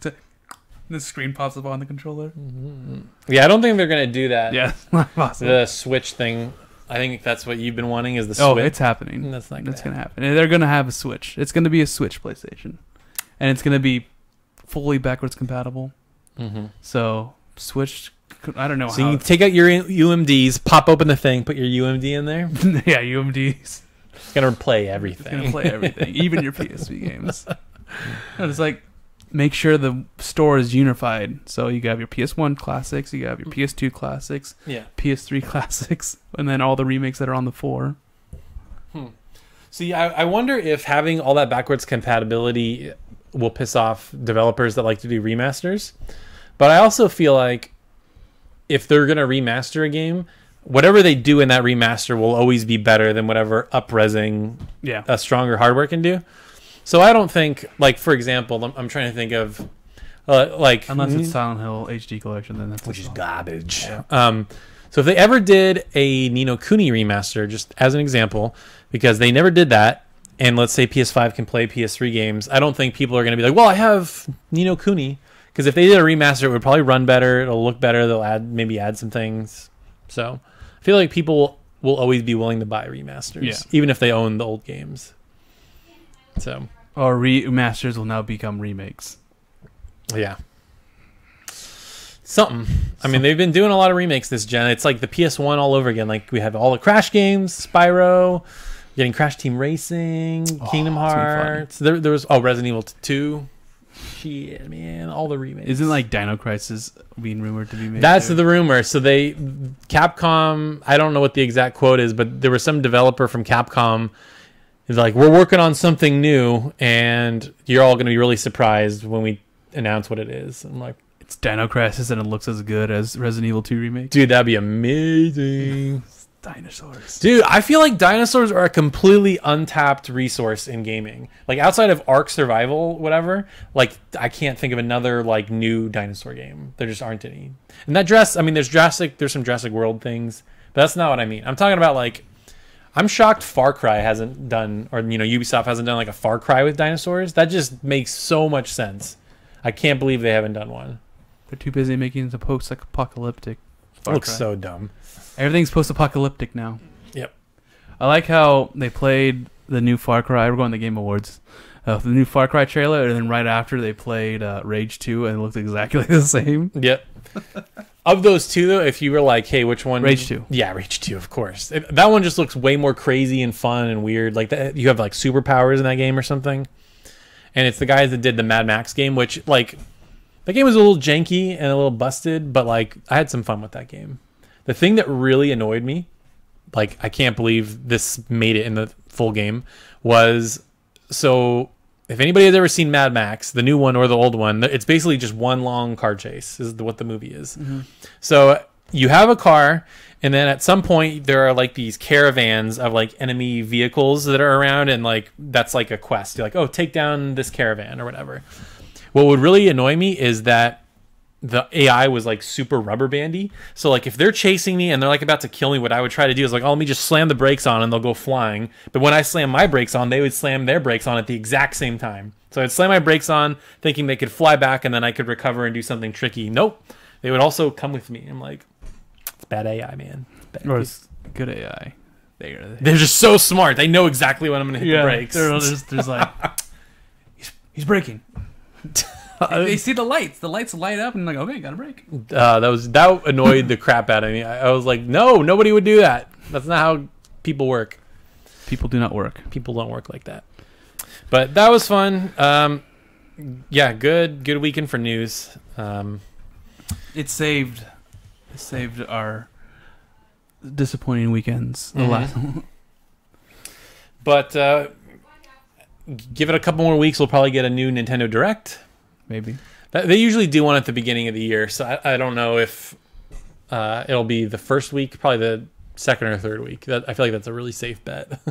The screen pops up on the controller. Mm-hmm. Yeah, I don't think they're going to do that. Yeah, not possible. The Switch thing. I think that's what you've been wanting is the Switch. Oh, it's happening. That's going to happen. And they're going to have a Switch. It's going to be a Switch PlayStation. And it's going to be fully backwards compatible. Mm-hmm. So Switch. I don't know. So you can take out your UMDs, pop open the thing, put your UMD in there. Yeah, UMDs. It's gonna play everything. It's gonna play everything, even your PSP games. No, it's like make sure the store is unified. So you have your PS1 classics, you have your PS2 classics, PS3 classics, and then all the remakes that are on the 4. See, I wonder if having all that backwards compatibility will piss off developers that like to do remasters. But I also feel like if they're going to remaster a game, whatever they do in that remaster will always be better than whatever up-resing a stronger hardware can do. So I don't think, like, for example, I'm trying to think of, like... Unless it's Silent Hill HD Collection, then that's... Which is garbage. Yeah. So if they ever did a Ni no Kuni remaster, just as an example, because they never did that, and let's say PS5 can play PS3 games, I don't think people are going to be like, well, I have Ni no Kuni. Because if they did a remaster, it would probably run better, it'll look better, they'll maybe add some things. So I feel like people will always be willing to buy remasters, even if they own the old games. So, or remasters will now become remakes. Yeah. Something. I mean, they've been doing a lot of remakes this gen. It's like the PS1 all over again. Like we have all the Crash games, Spyro, getting Crash Team Racing, Kingdom Hearts. There was Resident Evil 2. Shit, man, all the remakes. Isn't like Dino Crisis being rumored to be made? That's the rumor. So Capcom, I don't know what the exact quote is, but there was some developer from Capcom is like, we're working on something new, and you're all going to be really surprised when we announce what it is. I'm like, it's Dino Crisis, and it looks as good as Resident Evil 2 remake. Dude, that'd be amazing. Dinosaurs. Dude, I feel like dinosaurs are a completely untapped resource in gaming. Like outside of Ark Survival, whatever, like I can't think of another like new dinosaur game. There just aren't any. And that there's some Jurassic World things, but that's not what I mean. I'm talking about like, I'm shocked Far Cry hasn't done, or Ubisoft hasn't done like a Far Cry with dinosaurs. That just makes so much sense. I can't believe they haven't done one. They're too busy making it post-apocalyptic. It looks so dumb. Everything's post-apocalyptic now. Yep. I like how they played the new Far Cry. We're going to the Game Awards. The new Far Cry trailer, and then right after they played Rage 2, and it looked exactly the same. Yep. Of those two, though, if you were like, hey, which one? Rage 2. Yeah, Rage 2, of course. That one just looks way more crazy and fun and weird. Like you have like superpowers in that game or something. And it's the guys that did the Mad Max game, which like that game was a little janky and a little busted, but like I had some fun with that game. The thing that really annoyed me, like I can't believe this made it in the full game, was so if anybody has ever seen Mad Max, the new one or the old one, it's basically just one long car chase is what the movie is. Mm-hmm. So you have a car, and then at some point there are like these caravans of like enemy vehicles that are around, and like that's like a quest. You're like, oh, take down this caravan or whatever. What would really annoy me is that the AI was like super rubber bandy. So like if they're chasing me and they're like about to kill me, what I would try to do is like, oh, let me just slam the brakes on and they'll go flying. But when I slam my brakes on, they would slam their brakes on at the exact same time. So I'd slam my brakes on thinking they could fly back and then I could recover and do something tricky. Nope. They would also come with me. I'm like, it's bad AI, man. Or it's good AI. They're just so smart. They know exactly when I'm going to hit the brakes. There's like, he's braking. They see the lights. The lights light up, and like, okay, got a break. That annoyed the crap out of me. I was like, no, nobody would do that. That's not how people work. People do not work. People don't work like that. But that was fun. Yeah, good weekend for news. It saved our disappointing weekends. Mm-hmm. But give it a couple more weeks, we'll probably get a new Nintendo Direct. Maybe. They usually do one at the beginning of the year, so I don't know if it'll be the first week, probably the second or third week. I feel like that's a really safe bet.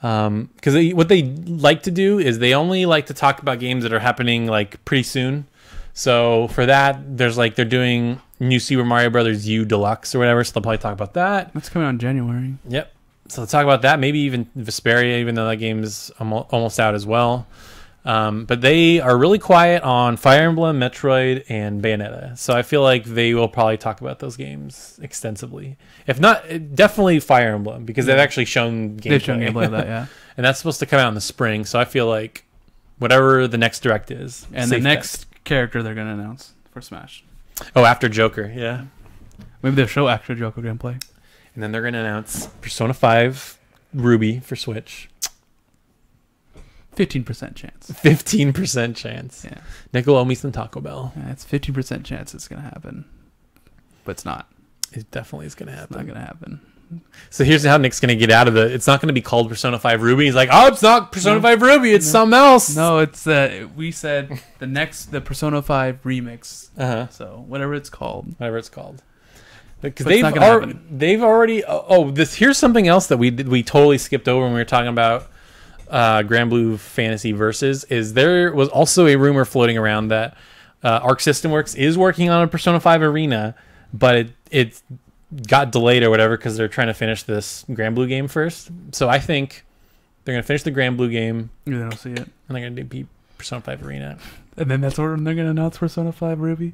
Because what they like to do is they only like to talk about games that are happening like pretty soon. So for that, they're doing new Super Mario Brothers U Deluxe or whatever, so they'll probably talk about that. That's coming out in January. Yep. So let's talk about that. Maybe even Vesperia, even though that game is almost out as well. But they are really quiet on Fire Emblem, Metroid, and Bayonetta. So I feel like they will probably talk about those games extensively. If not, definitely Fire Emblem, because they've actually shown gameplay. They've shown gameplay of that, yeah. And that's supposed to come out in the spring. So I feel like whatever the next Direct is. And the next character they're going to announce for Smash. Oh, after Joker, yeah. Maybe they'll show actual Joker gameplay. And then they're going to announce Persona 5 Ruby for Switch. 15% chance. 15% chance. Yeah. Nick will owe me some Taco Bell. Yeah, it's 15% chance it's going to happen. But it's not. It definitely is going to happen. It's not going to happen. So here's how Nick's going to get out of it. It's not going to be called Persona 5 Ruby. He's like, oh, it's not Persona 5 Ruby. It's something else. No, it's we said the Persona 5 remix. Uh-huh. So whatever it's called. Whatever it's called. Because But they've already... here's something else that we totally skipped over when we were talking about Granblue Fantasy Versus, is there was also a rumor floating around that Arc System Works is working on a Persona 5 Arena, but it got delayed or whatever because they're trying to finish this Granblue game first. So I think they're going to finish the Granblue game. You don't see it. And they're going to beat Persona 5 Arena. And then that's when they're going to announce Persona 5 Ruby.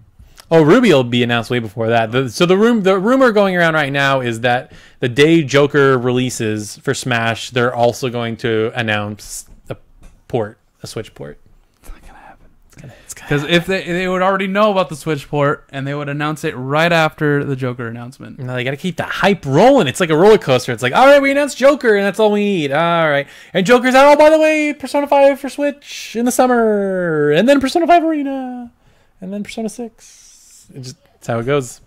Oh, Ruby will be announced way before that. The rumor going around right now is that the day Joker releases for Smash, they're also going to announce a Switch port. It's not going to happen. Because if they would already know about the Switch port, and they would announce it right after the Joker announcement. No, they got to keep the hype rolling. It's like a roller coaster. It's like, all right, we announced Joker, and that's all we need. All right. And Joker's out, oh, by the way, Persona 5 for Switch in the summer. And then Persona 5 Arena. And then Persona 6. That's how it goes.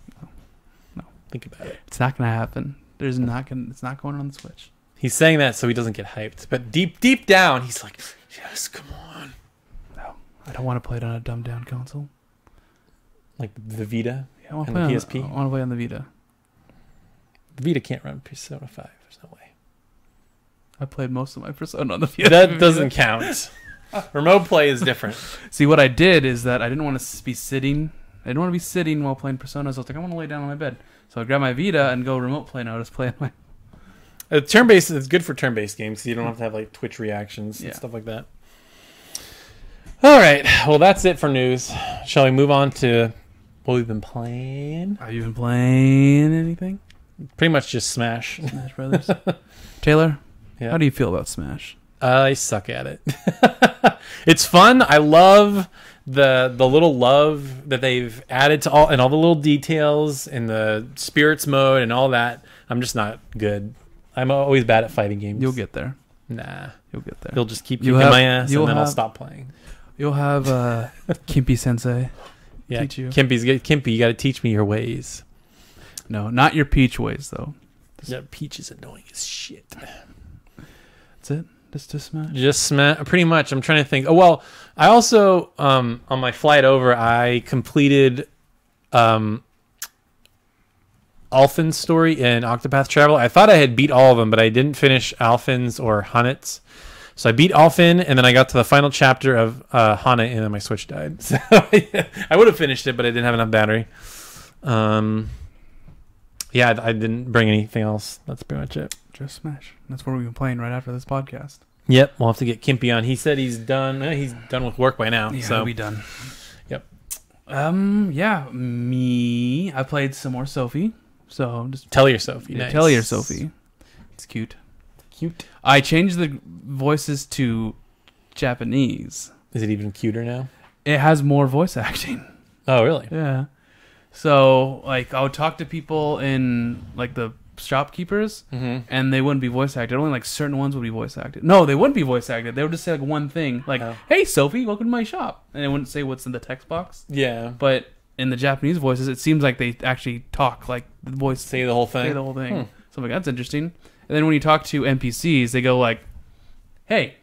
No. Think about it. It's not going to happen. It's not going on the Switch. He's saying that so he doesn't get hyped. But deep down, he's like, yes, come on. No. I don't want to play it on a dumbed down console. Like the Vita Yeah, I want and to the play PSP? I want to play on the Vita. The Vita can't run Persona 5. There's no way. I played most of my Persona on the Vita. That doesn't count. Remote play is different. See, what I did is that I didn't want to be sitting. I didn't want to be sitting while playing Persona. So I was like, I want to lay down on my bed. So I grab my Vita and go remote play. And I just play on my... Turn-based is good for turn-based games because you don't have to have like Twitch reactions and stuff like that. All right. Well, that's it for news. Shall we move on to what we've been playing? Have you been playing anything? Pretty much just Smash. Smash Brothers. Taylor, Yeah. how do you feel about Smash? I suck at it. It's fun. I love the little love that they've added to all the little details and the spirits mode and all that. I'm just not good. I'm always bad at fighting games. You'll get there. Nah. You'll get there. You'll just keep kicking my ass and then I'll stop playing. You'll have Kimpy Sensei teach you. Kimpy, you got to teach me your ways. No, not your Peach ways, though. Yeah, Peach is annoying as shit. That's it? Just Smash? Just Smash. Pretty much. I'm trying to think. Oh, well, I also, on my flight over, I completed Alphin's story in Octopath Traveler. I thought I had beat all of them, but I didn't finish Alphin's or Hanet's. So I beat Alphin, and then I got to the final chapter of Hanet, and then my Switch died. So I would have finished it, but I didn't have enough battery. Yeah, I didn't bring anything else. That's pretty much it. Just Smash. That's what we've been playing right after this podcast. Yep, we'll have to get Kimpy on. He said he's done. He's done with work by now. Yeah, so he'll be done. Yep. Yeah, me. I played some more Sophie. So just Tell Your Sophie. Yeah, Nice. Tell Your Sophie. It's cute. Cute. I changed the voices to Japanese. Is it even cuter now? It has more voice acting. Oh, really? Yeah. So, like, I would talk to people in, like, the shopkeepers, and they wouldn't be voice acted. Only, like, certain ones would be voice acted. No, they wouldn't be voice acted. They would just say, like, one thing. Like, hey, Sophie, welcome to my shop. And they wouldn't say what's in the text box. Yeah. But in the Japanese voices, it seems like they actually talk. Like, the voice... Say the whole thing? Say the whole thing. So I'm like, that's interesting. And then when you talk to NPCs, they go, like, hey,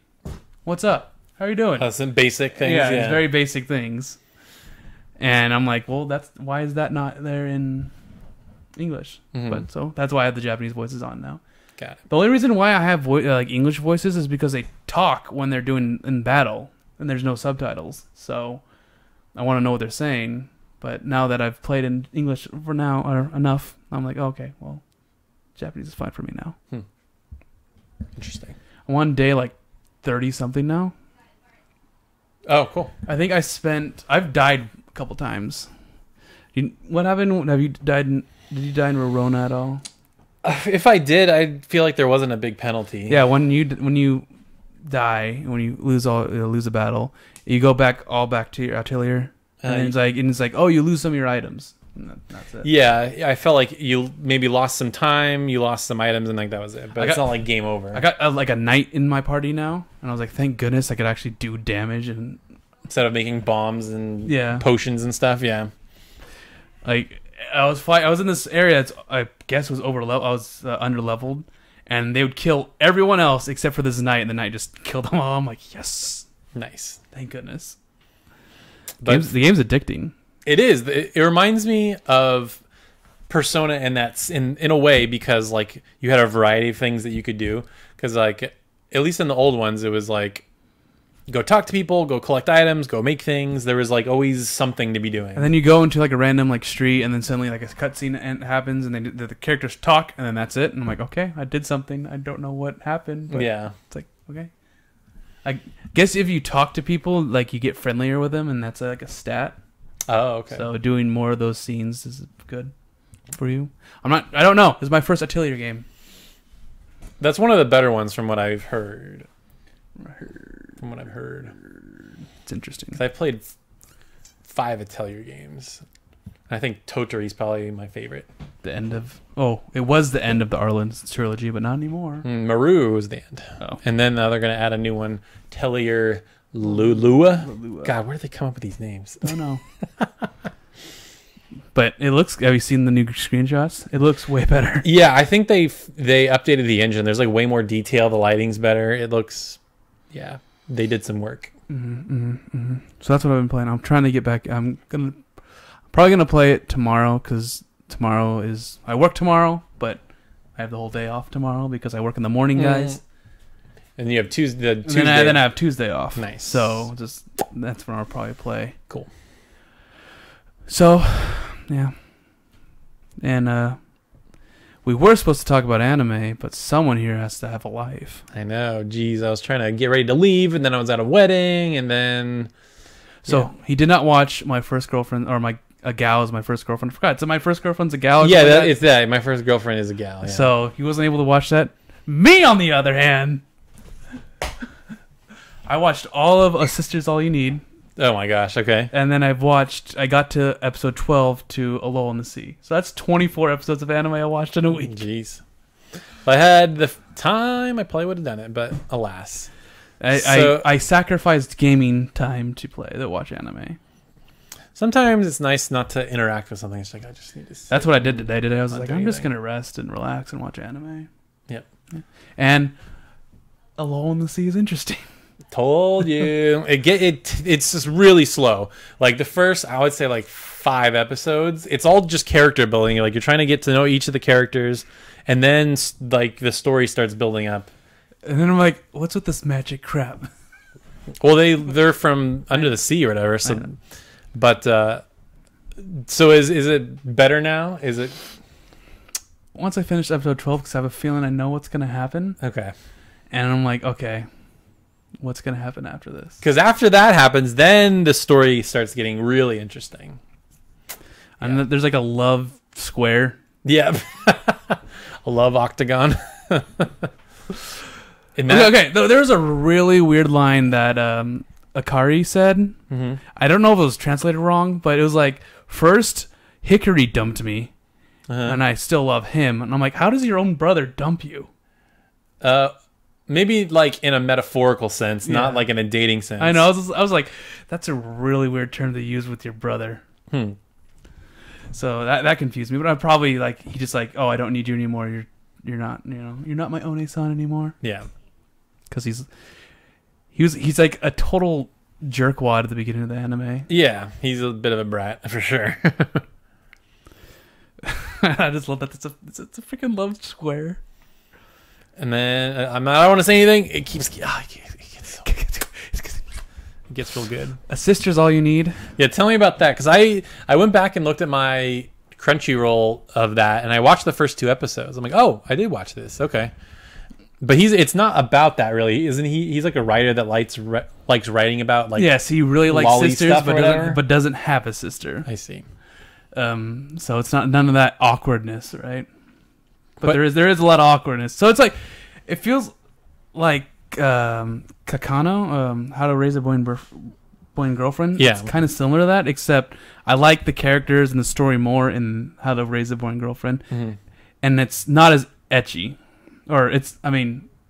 what's up? How are you doing? Some basic things. Yeah, it's very basic things. And I'm like, well, why is that not there in English? But so that's why I have the Japanese voices on now. Got it. The only reason why I have like English voices is because they talk when they're doing in battle, and there's no subtitles. So I want to know what they're saying. But now that I've played in English for now or enough, I'm like, okay, well, Japanese is fine for me now. Interesting. I'm on day like 30 something now. Oh, cool. I think I've died a couple times. What happened? Have you died? Did you die in Rorona at all? If I did, I feel like there wasn't a big penalty. Yeah, when you die, when you lose a battle, you go back to your atelier, And it's like, oh, you lose some of your items. And that's it. Yeah, I felt like you maybe lost some time, you lost some items, and like that was it. But it's not like game over. I got like a knight in my party now, and I was like, thank goodness I could actually do damage and instead of making bombs and yeah, potions and stuff. Yeah, like I was in this area that's I guess was under leveled, and they would kill everyone else except for this knight, and the knight just killed them all. I'm like, yes, nice, thank goodness. But the game's addicting. It is. It reminds me of Persona, and that's in a way because like you had a variety of things that you could do. Because like at least in the old ones, it was like go talk to people, go collect items, go make things. There was like always something to be doing. And then you go into like a random like street, and then suddenly like a cutscene happens, and the characters talk, and then that's it. And I'm like, okay, I did something. I don't know what happened. But yeah, it's like okay. I guess if you talk to people, like you get friendlier with them, and that's like a stat. Oh, okay. So doing more of those scenes is good for you. I don't know. It's my first Atelier game. That's one of the better ones from what I've heard. From what I've heard. It's interesting. 'Cause I played 5 Atelier games. I think Totori's probably my favorite. It was the end of the Arlen's trilogy, but not anymore. Maru was the end. Oh. And then now they're going to add a new one, Atelier Lulua. God, where did they come up with these names? I don't know. But it looks. Have you seen the new screenshots? It looks way better. Yeah, I think they updated the engine. There's like way more detail. The lighting's better. It looks. Yeah, they did some work. So that's what I've been playing. I'm trying to get back. Probably gonna play it tomorrow because I work tomorrow, but I have the whole day off tomorrow because I work in the morning, guys. And you have Tuesday. Then I have Tuesday off. Nice. So that's when I'll probably play. Cool. So, yeah. And we were supposed to talk about anime, but someone here has to have a life. I know. Jeez, I was trying to get ready to leave, and then I was at a wedding, and then. So he did not watch My First Girlfriend, or a gal is my first girlfriend. I forgot. So My First Girlfriend's a gal. Yeah, it's that. My first girlfriend is a gal. Yeah. So he wasn't able to watch that. Me, on the other hand. I watched all of A Sister's All You Need. Oh my gosh, okay. And then I got to episode 12 to A Lull in the Sea. So that's 24 episodes of anime I watched in a week. Jeez. If I had the time, I probably would have done it, but alas. I sacrificed gaming time to watch anime. Sometimes it's nice not to interact with something. It's like, I just need to sit. That's what I did today. I was like, I'm just going to rest and relax and watch anime. Yep. And A Lull in the Sea is interesting. Told you. It's just really slow. Like the first, I would say like 5 episodes, it's all just character building. Like you're trying to get to know each of the characters, and then like the story starts building up. And then I'm like, what's with this magic crap? Well, they're from under the sea or whatever. So, but so is it better now? Is it? Once I finish episode 12, because I have a feeling I know what's going to happen. Okay. And I'm like, okay. What's going to happen after this? Because after that happens, then the story starts getting really interesting. And there's like a love square. Yeah. A love octagon. Okay. There's a really weird line that Akari said. Mm-hmm. I don't know if it was translated wrong, but it was like, first, Hikari dumped me, and I still love him. And I'm like, how does your own brother dump you? Maybe like in a metaphorical sense, not like in a dating sense. I know. I was like, that's a really weird term to use with your brother. So that confused me. But I'm probably like, he just like, oh, I don't need you anymore. You're not, you're not my One-san anymore. Yeah. Because he's like a total jerkwad at the beginning of the anime. Yeah, he's a bit of a brat for sure. I just love that it's a freaking love square. And then I don't want to say anything. It gets real good. A Sister's All You Need. Yeah, tell me about that, because I went back and looked at my Crunchyroll of that, and I watched the first 2 episodes. I'm like, oh, I did watch this. Okay, but it's not about that really, isn't he? He's like a writer that likes writing about like yes, he really likes sisters, but doesn't have a sister. I see. So it's not none of that awkwardness, right? But there is a lot of awkwardness. So it's like, it feels like Kakano, How to Raise a Boy in Boy and Girlfriend. Yeah. It's kind of similar to that, except I like the characters and the story more in How to Raise a Boy and Girlfriend. Mm-hmm. And it's not as ecchi. Or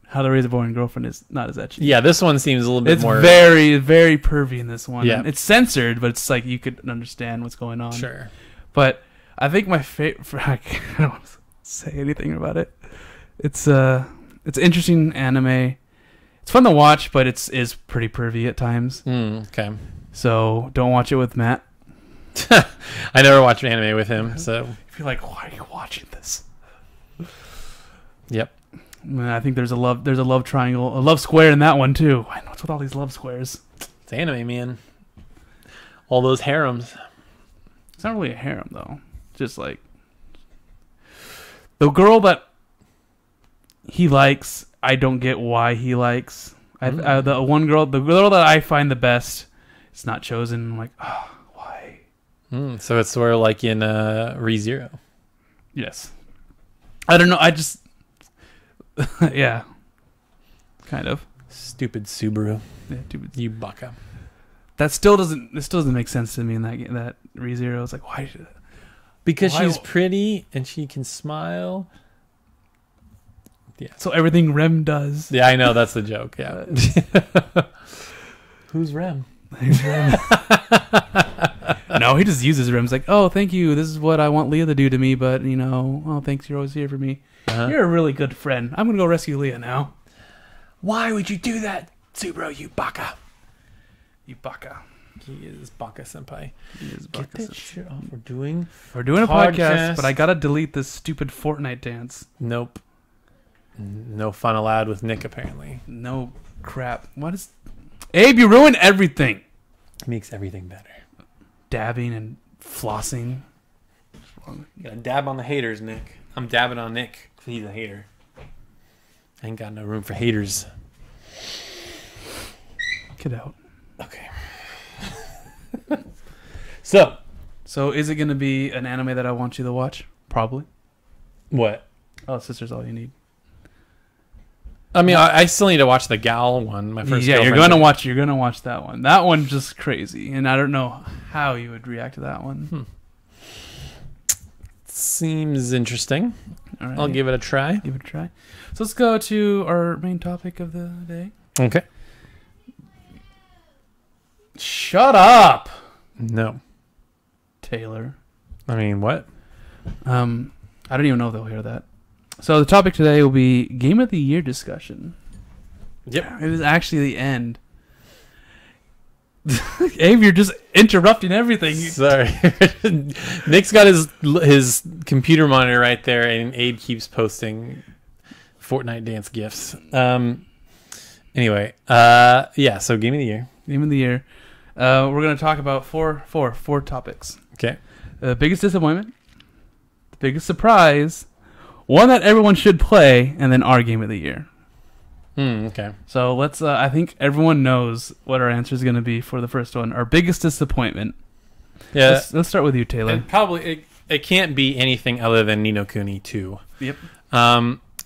How to Raise a Boy and Girlfriend is not as ecchi. Yeah, this one seems a little bit more... It's very, very pervy in this one. Yeah. It's censored, but it's like you could understand what's going on. Sure. But I think my favorite... I don't want to say anything about it. It's an interesting anime. It's fun to watch, but it is pretty pervy at times. Okay. So don't watch it with Matt. I never watched anime with him, so... If you're like, why are you watching this? Yep. I think there's a love triangle, a love square in that one too. What's with all these love squares? It's anime, man. All those harems. It's not really a harem though. Just like the girl that he likes, I don't get why he likes. The girl that I find the best, it's not chosen. I'm like, why? So it's sort of like in ReZero. Yes. I don't know. I just, yeah, kind of. Stupid Subaru. Yeah, stupid. You baka. That still doesn't make sense to me in that ReZero. It's like, why? Because why, she's pretty and she can smile. Yeah. So everything Rem does. Yeah, I know. That's the joke. Yeah. Who's Rem? No, he just uses Rem. He's like, oh, thank you. This is what I want Leah to do to me, but, thanks. You're always here for me. Uh-huh. You're a really good friend. I'm going to go rescue Leah now. Why would you do that, Subaru, you baka? You baka. He is baka senpai. He is baka. Get that senpai. shit off. We're doing a podcast, but I got to delete this stupid Fortnite dance. Nope. No fun allowed with Nick, apparently. No crap. What is... Abe, you ruined everything. Makes everything better. Dabbing and flossing. You gotta dab on the haters, Nick. I'm dabbing on Nick because he's a hater. I ain't got no room for haters. Get out. Okay. So is it going to be an anime that I want you to watch? Probably. What? Oh, Sister's All You Need. I mean, I still need to watch the Gal one. My first. Yeah, you're gonna watch that one. That one's just crazy, and I don't know how you would react to that one. Seems interesting. All right. I'll give it a try. Give it a try. So let's go to our main topic of the day. Okay. Shut up. No. Taylor. I mean, what? I don't even know if they'll hear that. So the topic today will be Game of the Year discussion. Yep. It was actually the end. Abe, you're just interrupting everything. Sorry. Nick's got his computer monitor right there, and Abe keeps posting Fortnite dance gifs. Anyway, yeah, so Game of the Year. Game of the Year. We're going to talk about four topics. Okay. The biggest disappointment, the biggest surprise, one that everyone should play, and then our Game of the Year. Okay. So let's, I think everyone knows what our answer is going to be for the first one. Our biggest disappointment. Yeah. Let's start with you, Taylor. And probably, it can't be anything other than Ni no Kuni 2. Yep.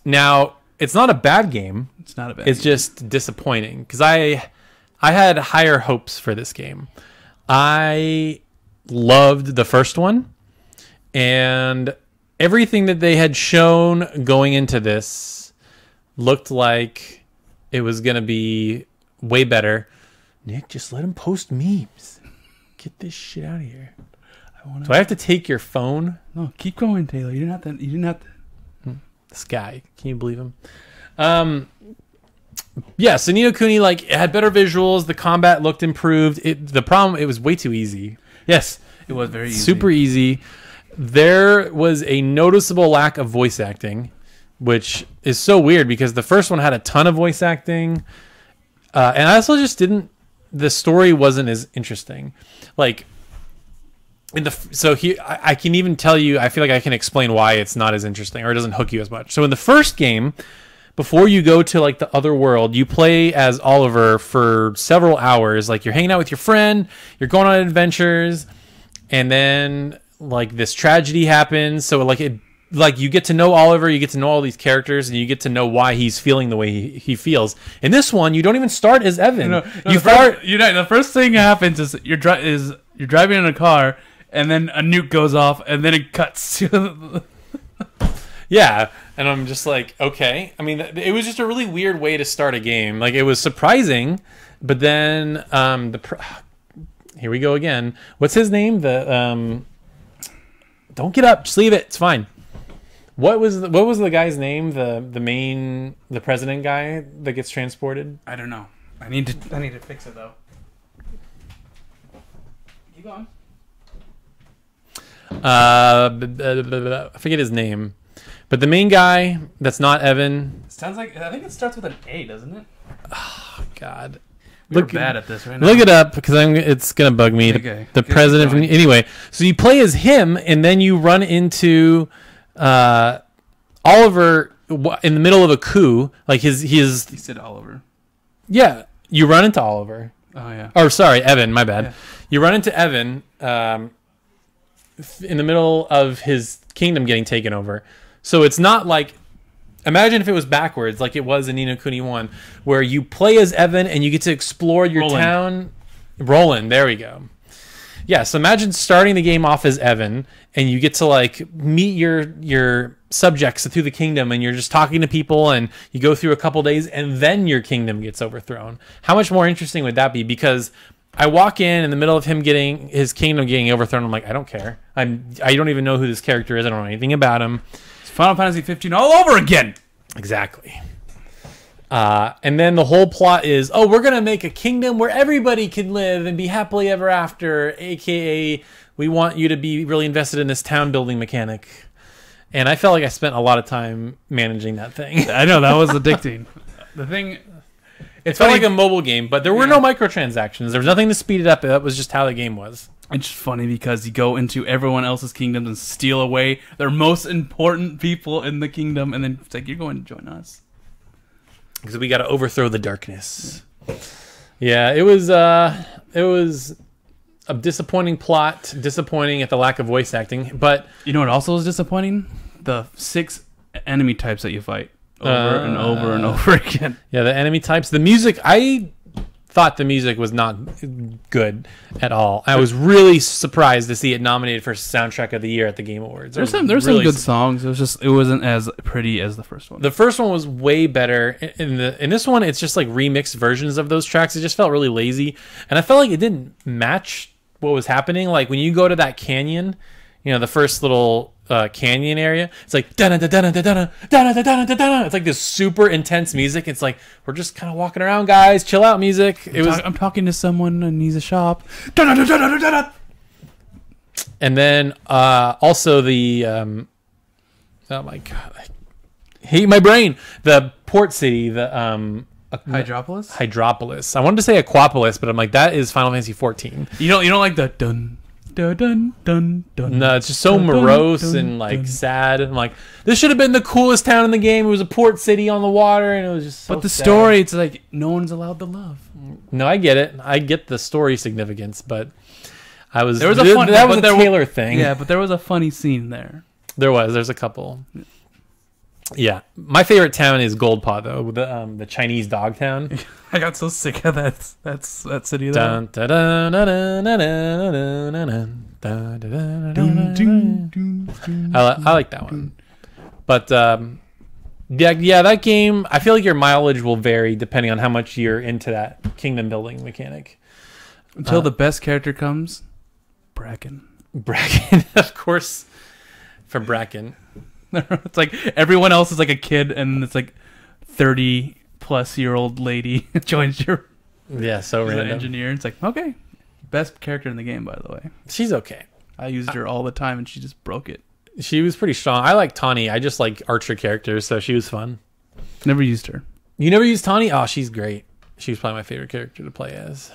Now, it's not a bad game. It's not a bad It's game. just disappointing. Because I had higher hopes for this game. I loved the first one. And everything that they had shown going into this looked like it was going to be way better. Nick, just let him post memes. Get this shit out of here. Do I have to take your phone? No, keep going, Taylor. You didn't have to. This guy. Can you believe him? Yeah, so Ni no Kuni, like, it had better visuals. The combat looked improved. The problem, it was way too easy. Yes, it was very easy. Super easy. There was a noticeable lack of voice acting, which is so weird because the first one had a ton of voice acting. And I also just didn't... The story wasn't as interesting. Like... I can even tell you, I feel like I can explain why it's not as interesting or it doesn't hook you as much. So in the first game, before you go to like the other world, you play as Oliver for several hours. Like you're hanging out with your friend, you're going on adventures, and then like this tragedy happens. So like like you get to know Oliver, you get to know all these characters, and you get to know why he's feeling the way he feels. In this one, you don't even start as Evan. The first thing that happens is you're driving in a car, and then a nuke goes off, and then it cuts to. Yeah, and I'm just like, okay. I mean, it was just a really weird way to start a game. Like, it was surprising, but then here we go again. What's his name? Don't get up. Just leave it. It's fine. What was the guy's name? The president guy that gets transported? I don't know. I need to fix it though. Keep going. I forget his name, but the main guy that's not Evan. Sounds like, I think it starts with an A, doesn't it? Oh God. We're bad at this right now. Look it up because it's gonna bug me. Okay. The president from anyway. So you play as him, and then you run into Oliver in the middle of a coup. Like his. He said Oliver. Yeah, you run into Oliver. Oh yeah. Or sorry, Evan. My bad. Yeah. You run into Evan in the middle of his kingdom getting taken over. So it's not like. Imagine if it was backwards, like it was in Ni no Kuni 1, where you play as Evan and you get to explore your town. Roland, there we go. Yeah, so imagine starting the game off as Evan, and you get to like meet your subjects through the kingdom, and you're just talking to people, and you go through a couple days, and then your kingdom gets overthrown. How much more interesting would that be? Because I walk in the middle of him getting his kingdom getting overthrown. I'm like, I don't care. I don't even know who this character is. I don't know anything about him. Final Fantasy 15 all over again. Exactly. And then the whole plot is, we're going to make a kingdom where everybody can live and be happily ever after, a.k.a. we want you to be really invested in this town building mechanic. And I felt like I spent a lot of time managing that thing. I know, that was addicting. The thing... It felt like a mobile game, but there were no microtransactions. There was nothing to speed it up. That was just how the game was. It's just funny because you go into everyone else's kingdoms and steal away their most important people in the kingdom, and then it's like, you're going to join us. Because we got to overthrow the darkness. Yeah, it was a disappointing plot, disappointing at the lack of voice acting. But you know what also was disappointing? The 6 enemy types that you fight over and over and over again. Yeah, the enemy types. The music, I thought the music was not good at all. I was really surprised to see it nominated for Soundtrack of the Year at the Game Awards. There's some good songs. It wasn't as pretty as the first one. The first one was way better. In this one, it's just like remixed versions of those tracks. It just felt really lazy, and I felt like it didn't match what was happening. Like when you go to that canyon, the first little canyon area, it's like it's like this super intense music. It's like, we're just kind of walking around, guys, chill out music. I'm talking to someone and he's a shop. And then also the oh my god, I hate my brain, the port city, the Hydropolis. I wanted to say Aquapolis, but I'm like, that is Final Fantasy 14. You don't like the dun dun dun dun. No, it's just so morose and like sad. I'm like, this should have been the coolest town in the game. It was a port city on the water, and it was just so But the sad. story, it's like no one's allowed to love. No, I get it. I get the story significance, but that was a Taylor thing. Yeah, but there was a funny scene there. There's a couple. Yeah, my favorite town is Goldpaw, though, the Chinese dog town. I got so sick of that city. I like that one, but yeah, that game. I feel like your mileage will vary depending on how much you're into that kingdom building mechanic. Until the best character comes, Bracken, of course, for Bracken. It's like everyone else is like a kid, and it's like 30-plus-year-old lady joins your so random engineer. It's like, okay, best character in the game, by the way. She's okay. I used her all the time, and she just broke it. She was pretty strong. I like Tawny. I just like archer characters, so she was fun. Never used her. You never used Tawny? Oh, she's great. She was probably my favorite character to play as.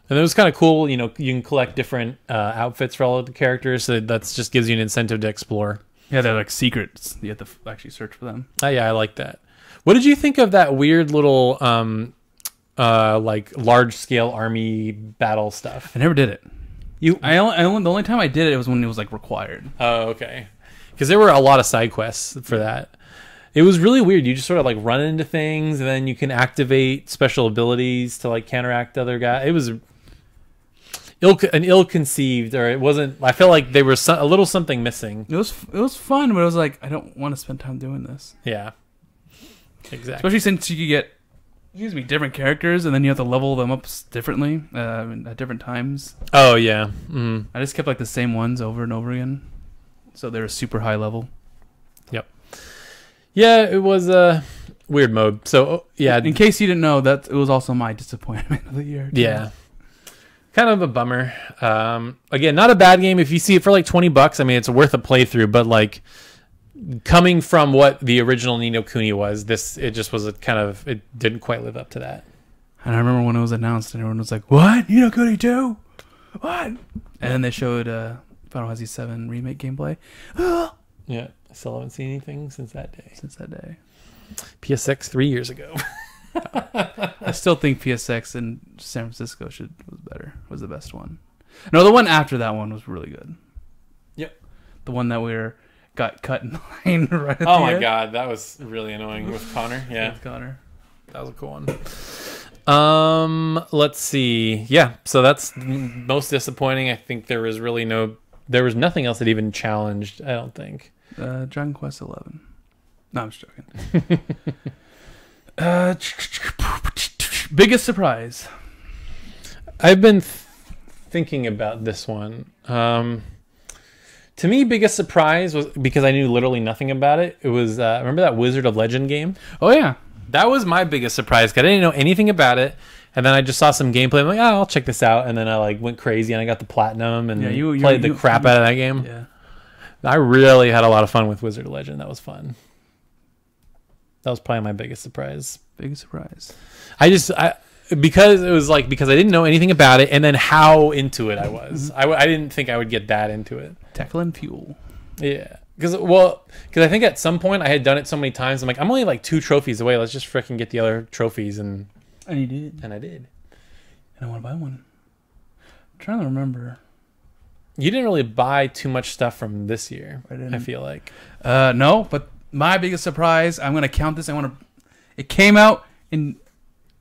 And it was kind of cool. You can collect different outfits for all of the characters, so that just gives you an incentive to explore. Yeah, they're like secrets. You have to actually search for them. Oh, yeah, I like that. What did you think of that weird little, like large-scale army battle stuff? I never did it. The only time I did it was when it was like required. Oh, okay. because there were a lot of side quests for that. It was really weird. You just sort of like run into things, and then you can activate special abilities to like counteract other guys. It was ill-conceived, or it wasn't. I felt like there was a little something missing. It was fun, but it was like, I don't want to spend time doing this. Yeah, exactly. Especially since you could get different characters, and then you have to level them up differently at different times. Oh yeah. I just kept like the same ones over and over again, so they were super high level. Yep. Yeah, it was a weird mode. So yeah, in case you didn't know, that it was also my disappointment of the year. Yeah, kind of a bummer. Again, not a bad game if you see it for like $20. I mean, it's worth a playthrough. But like coming from what the original Ni no Kuni was, it just was it didn't quite live up to that. And I remember when it was announced, and everyone was like, "What? Ni no Kuni 2? What?" And then they showed Final Fantasy 7 remake gameplay. Yeah. I still haven't seen anything since that day. PSX 3 years ago. I still think PSX in San Francisco was the best one. No, the one after that one was really good. Yep. The one that got cut in line right at the Oh my end. God, that was really annoying with Connor. Yeah. With Connor. That was a cool one. Let's see. Yeah, so that's most disappointing. I think there was nothing else that even challenged, I don't think. Dragon Quest 11. No, I'm just joking. Biggest surprise. I've been thinking about this one. To me, biggest surprise was because I knew literally nothing about it. It was remember that Wizard of Legend game? Oh yeah, that was my biggest surprise because I didn't know anything about it. And then I just saw some gameplay. I'm like, oh, I'll check this out. And then I like went crazy and I got the platinum and played the crap out of that game. Yeah. I really had a lot of fun with Wizard of Legend. That was fun. That was probably my biggest surprise. Biggest surprise. Because I didn't know anything about it, and then how into it I was. I didn't think I would get that into it. Tackle and Fuel. Yeah. Because I think at some point I had done it so many times. I'm like, I'm only like 2 trophies away. Let's just freaking get the other trophies. And you did. And I did. And I want to buy one. I'm trying to remember. You didn't really buy too much stuff from this year, I feel like. No, but my biggest surprise, I'm going to count this. It came out in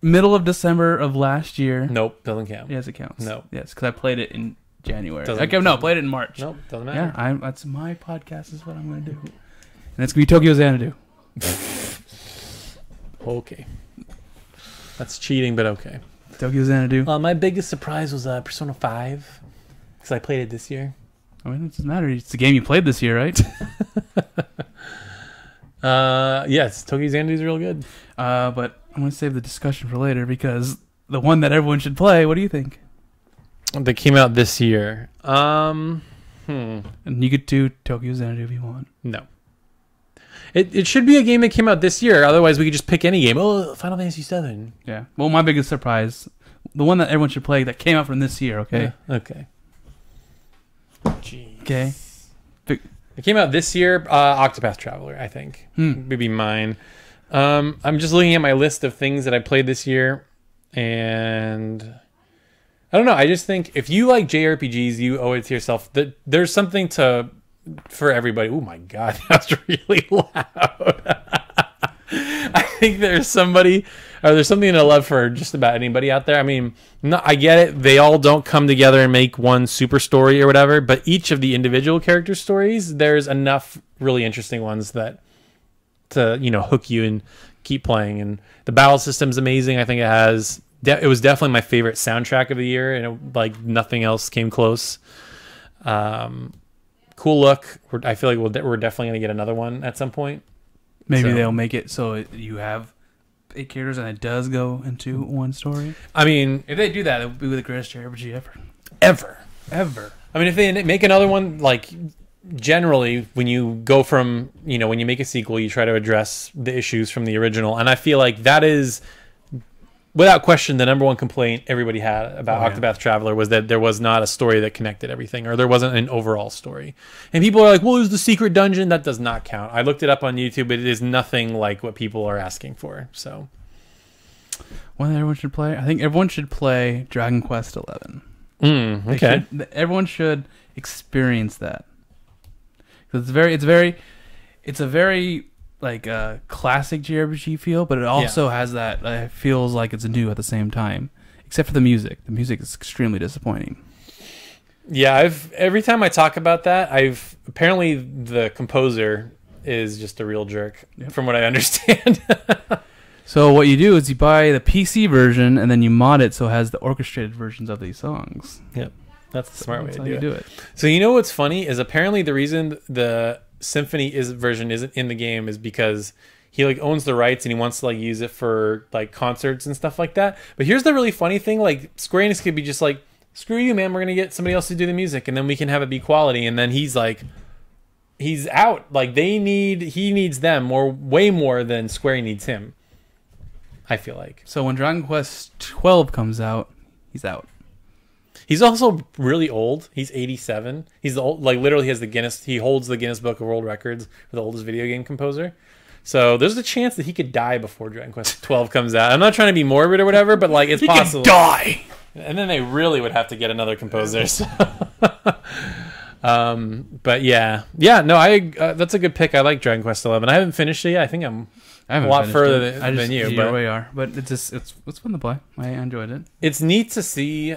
middle of December of last year. Nope, doesn't count. Yes, it counts. No. Yes, because I played it in January. Played it in March. Nope, doesn't matter. Yeah, that's my podcast is what I'm going to do. And it's going to be Tokyo Xanadu. Okay. That's cheating, but okay. Tokyo Xanadu. My biggest surprise was Persona 5. Because I played it this year. I mean, it doesn't matter. It's the game you played this year, right? Yes, Tokyo Xanadu is real good. But I'm going to save the discussion for later because the one that everyone should play, what do you think? That came out this year. And you could do Tokyo Xanadu if you want. No. It should be a game that came out this year. Otherwise, we could just pick any game. Oh, Final Fantasy 7. Yeah. Well, my biggest surprise, the one that everyone should play that came out from this year, okay? Yeah, okay. Jeez. Okay. It came out this year. Octopath Traveler, I think. Would be mine. I'm just looking at my list of things that I played this year. And I don't know. I just think if you like JRPGs, you owe it to yourself. There's something for everybody. Oh my God, that's really loud. I think there's something to love for just about anybody out there. I mean, I get it. They all don't come together and make one super story or whatever, but each of the individual character stories, there's enough really interesting ones to hook you and keep playing. And the battle system's amazing. I think it was definitely my favorite soundtrack of the year, and nothing else came close. Cool look. I feel like we're definitely going to get another one at some point. Maybe they'll make it so you have 8 characters and it does go into one story. I mean, if they do that, it would be the greatest JRPG ever. I mean, if they make another one, generally when you go from, when you make a sequel, you try to address the issues from the original. And I feel like that is, without question, the number one complaint everybody had about Octopath Traveler was that there was not a story that connected everything, or there wasn't an overall story. And people are like, well, there's the secret dungeon. That does not count. I looked it up on YouTube, but it is nothing like what people are asking for. So, one that everyone should play? I think everyone should play Dragon Quest 11. Okay. Everyone should experience that. It's a very like classic JRPG feel, but it also has that feels like it's new at the same time. Except for the music. The music is extremely disappointing. Yeah, every time I talk about that, apparently the composer is just a real jerk, from what I understand. So what you do is you buy the PC version and then you mod it so it has the orchestrated versions of these songs. Yep, that's the smart way to do it. So you know what's funny is apparently the reason the Symphony version isn't in the game is because he like owns the rights and he wants to like use it for like concerts and stuff like that. But here's the really funny thing: like Square Enix could be just like, "Screw you, man! We're gonna get somebody else to do the music, and then we can have it be quality." And then he's like, he's out. Like he needs them way more than Square needs him. I feel like. So when Dragon Quest 12 comes out, he's out. He's also really old. He's 87. He's the old, like literally has the Guinness. He holds the Guinness Book of World Records for the oldest video game composer. So there's a chance that he could die before Dragon Quest 12 comes out. I'm not trying to be morbid or whatever, but like it's possible. He could die. And then they really would have to get another composer. So. But yeah, no, that's a good pick. I like Dragon Quest 11. I haven't finished it yet. I think I'm a lot further than you. But we are. But it's fun to play. I enjoyed it. It's neat to see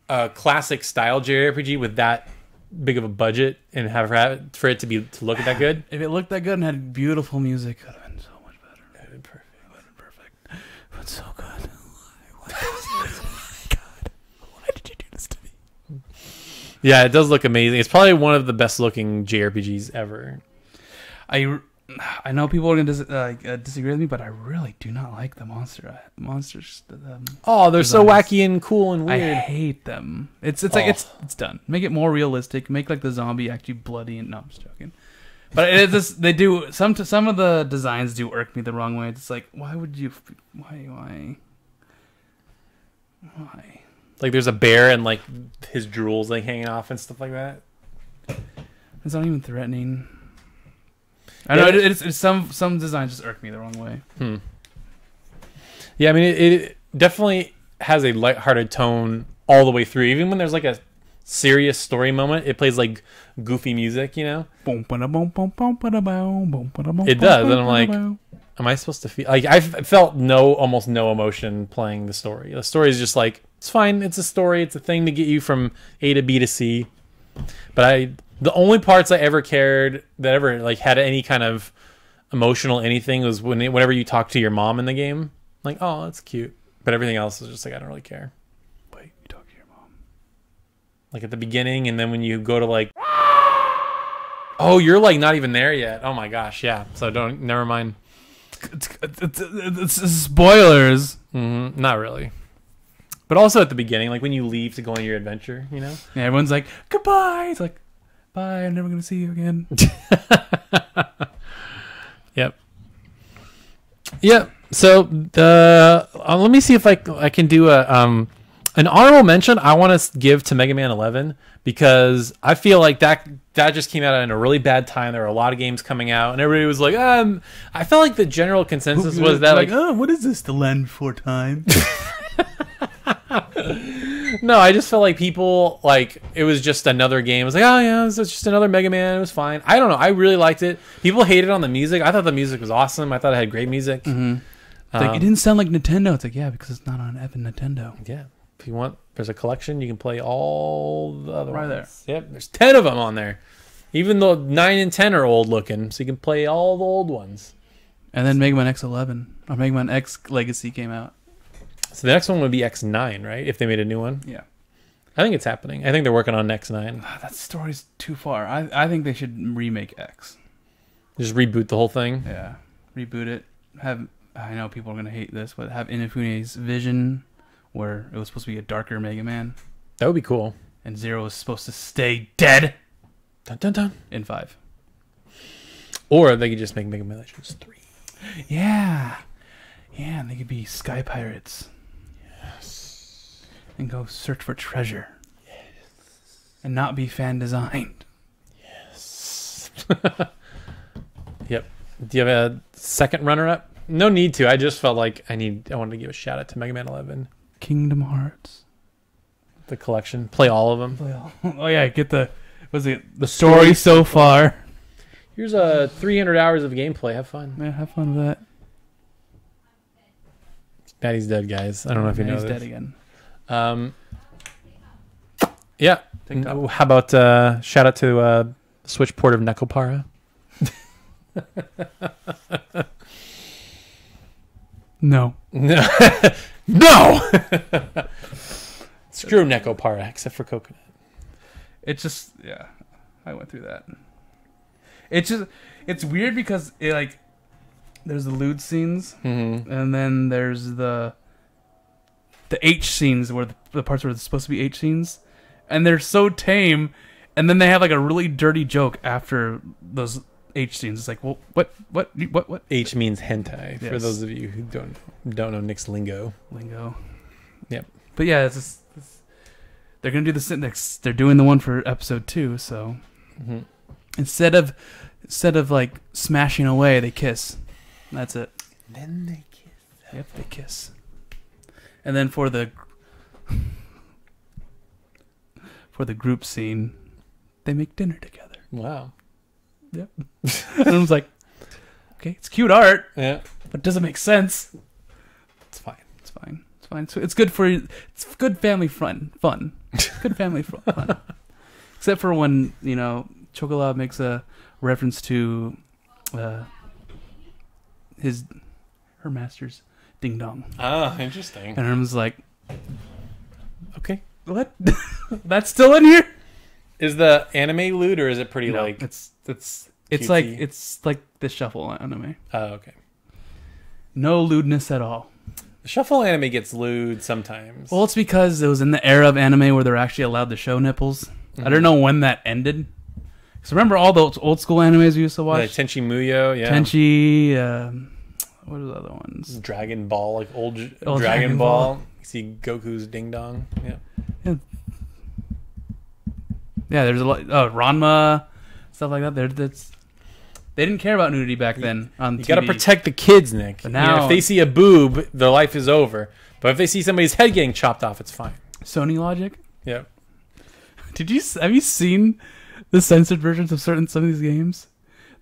a classic style JRPG with that big of a budget and for it to look that good. If it looked that good and had beautiful music, it would have been so much better. It would have been perfect. But so good. God, why did you do this to me? Yeah, it does look amazing. It's probably one of the best looking JRPGs ever. I know people are going to disagree with me, but I really do not like the monsters. Oh, they're so wacky and cool and weird. I hate them. It's like it's done. Make it more realistic. Make like the zombie actually bloody. And no, I'm just joking. But they do some of the designs do irk me the wrong way. It's like why? Like there's a bear and like his drools like hanging off and stuff like that. It's not even threatening. I know it's some designs just irk me the wrong way. Yeah, I mean it definitely has a lighthearted tone all the way through. Even when there's like a serious story moment, it plays like goofy music, you know? It does, and I'm like, am I supposed to feel like I felt almost no emotion playing the story. The story is just like it's fine. It's a story. It's a thing to get you from A to B to C. But the only parts I ever cared that ever like had any kind of emotional anything was whenever you talk to your mom in the game. Like, oh, that's cute. But everything else is just like I don't really care. Wait, you talk to your mom? Like at the beginning, and then when you go to like, oh, you're like not even there yet. Oh my gosh, yeah. So never mind. It's spoilers. Not really. But also at the beginning, like when you leave to go on your adventure, you know? Yeah, everyone's like, goodbye. It's like, bye, I'm never going to see you again. Yep. So let me see if I can do an honorable mention I want to give to Mega Man 11 because I feel like that just came out in a really bad time. There were a lot of games coming out, and everybody was like, I felt like the general consensus was that like, oh, what is this, the land before time? No, I just felt like people like it was just another game. It was like, oh yeah, it's just another Mega Man. It was fine. I don't know. I really liked it. People hated on the music. I thought the music was awesome. I thought it had great music. It's like it didn't sound like Nintendo. It's like yeah, because it's not on Evan Nintendo. Yeah. If you want, there's a collection. You can play all the other ones. There. Yep. There's 10 of them on there. Even though 9 and 10 are old looking, so you can play all the old ones. And then Mega Man X11 or Mega Man X Legacy came out. So the next one would be X9, right? If they made a new one. Yeah. I think it's happening. I think they're working on X9. That story's too far. I think they should remake X. Just reboot the whole thing. Yeah. Reboot it. I know people are going to hate this, but have Inafune's vision where it was supposed to be a darker Mega Man. That would be cool. And Zero was supposed to stay dead. Dun, dun, dun. In 5. Or they could just make Mega Man Legends 3. Yeah. Yeah, and they could be Sky Pirates. Yes. And go search for treasure. Yes. And not be fan designed. Yes. Yep. Do you have a second runner-up? No need to. I just felt like I wanted to give a shout out to Mega Man 11. Kingdom Hearts. The collection. Play all of them. Oh yeah, get the story so far. Here's 300 hours of gameplay. Have fun. Yeah, have fun with that. Maddie's dead, guys. I don't know if you know He's this. dead again. Yeah. TikTok. How about shout out to Switch port of Nekopara? No. No. No! Screw Nekopara, except for Coconut. It's just, yeah, I went through that. It's weird because there's the lewd scenes, and then there's the H scenes where the parts where it's supposed to be H scenes, and they're so tame, and then they have like a really dirty joke after those H scenes. It's like, well, what? H means hentai, for Yes. those of you who don't know Nick's lingo. Yep. But yeah, they're gonna do the next. They're doing the one for episode 2, so instead of like smashing away, they kiss. That's it. Then they kiss. Yep, they kiss. And then for the group scene, they make dinner together. Wow. Yep. And I was like, okay, it's cute art, Yeah. but it doesn't make sense. It's fine. It's fine. It's fine. So it's good family fun. Good family fun. Except for when, Chocolat makes a reference to her master's ding dong. Ah, interesting. And I was like, Okay. what? That's still in here? Is the anime lewd, or is it pretty No, like... it's cutesy? it's like the shuffle anime. Oh, okay. No lewdness at all. The shuffle anime gets lewd sometimes. Well, it's because it was in the era of anime where they're actually allowed to show nipples. I don't know when that ended. So remember all those old school animes we used to watch? Like Tenchi Muyo, yeah. Tenchi, what are the other ones? Dragon Ball, like old Old Dragon Ball. You see Goku's ding dong. Yeah. Yeah, there's a lot. Oh, Ranma, stuff like that. They didn't care about nudity back then on You TV. got to protect the kids, Nick. But now- if they see a boob, their life is over. But if they see somebody's head getting chopped off, it's fine. Sony Logic. Yeah. Have you seen the censored versions of some of these games?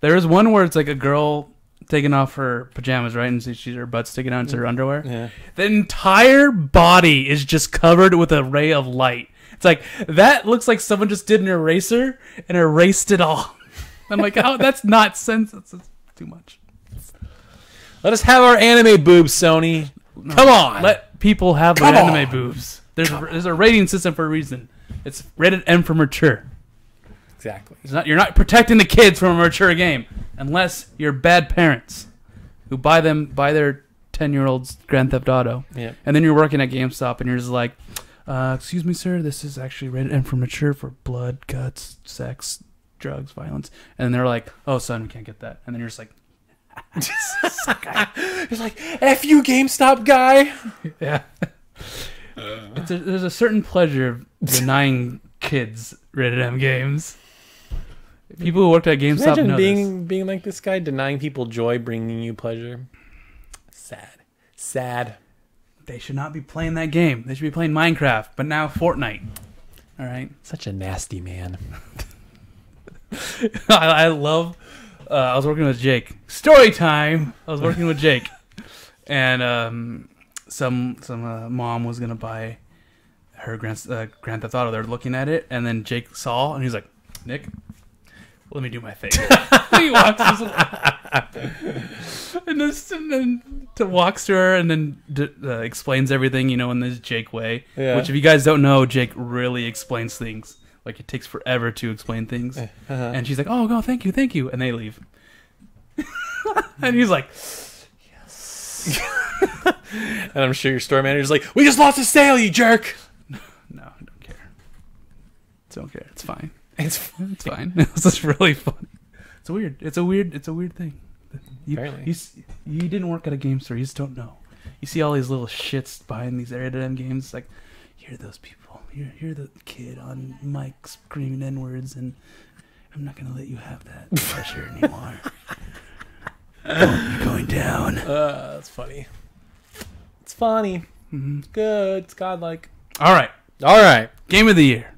There is one where it's like a girl taking off her pajamas, right, and she's her butt sticking out into her underwear. Yeah. The entire body is just covered with a ray of light. It's like that looks like someone just did an eraser and erased it all. I'm like, oh, that's not censored. It's too much. Let us have our anime boobs, Sony. Come on. Let people have their Come on. anime boobs. There's a rating system for a reason. It's rated M for mature. Exactly. You're not protecting the kids from a mature game unless you're bad parents who buy their 10-year-olds Grand Theft Auto. Yeah. And then you're working at GameStop and you're just like, excuse me, sir, this is actually rated M for mature for blood, guts, sex, drugs, violence. And they're like, oh, son, we can't get that. And then you're just like, It's like, F you, GameStop guy. yeah. There's a certain pleasure of denying kids rated M games. People who worked at GameStop Imagine know this. being like this guy, denying people joy, bringing you pleasure. Sad. They should not be playing that game. They should be playing Minecraft, but now Fortnite. All right. Such a nasty man. I love. I was working with Jake. Story time. I was working with Jake, and some mom was gonna buy her Grand Theft Auto. They're looking at it, and then Jake saw, and he's like, "Nick, let me do my thing." He walks and then walks to her, and then explains everything, in this Jake way. Yeah. Which, if you guys don't know, Jake really explains things. Like, it takes forever to explain things. And she's like, oh, no, thank you. And they leave. And he's like, yes. And I'm sure your store manager's like, we just lost a sale, you jerk. No, I don't care. Don't care. It's fine. It's fine. It's just really fun. It's a weird thing. Apparently. You didn't work at a game store. You just don't know. You see all these little shits behind these rated M games. Like, you're those people. You're the kid on mic screaming N-words, and I'm not going to let you have that pleasure anymore. You're going down. That's funny. It's funny. Mm-hmm. It's good. It's godlike. All right. Game Game of the year.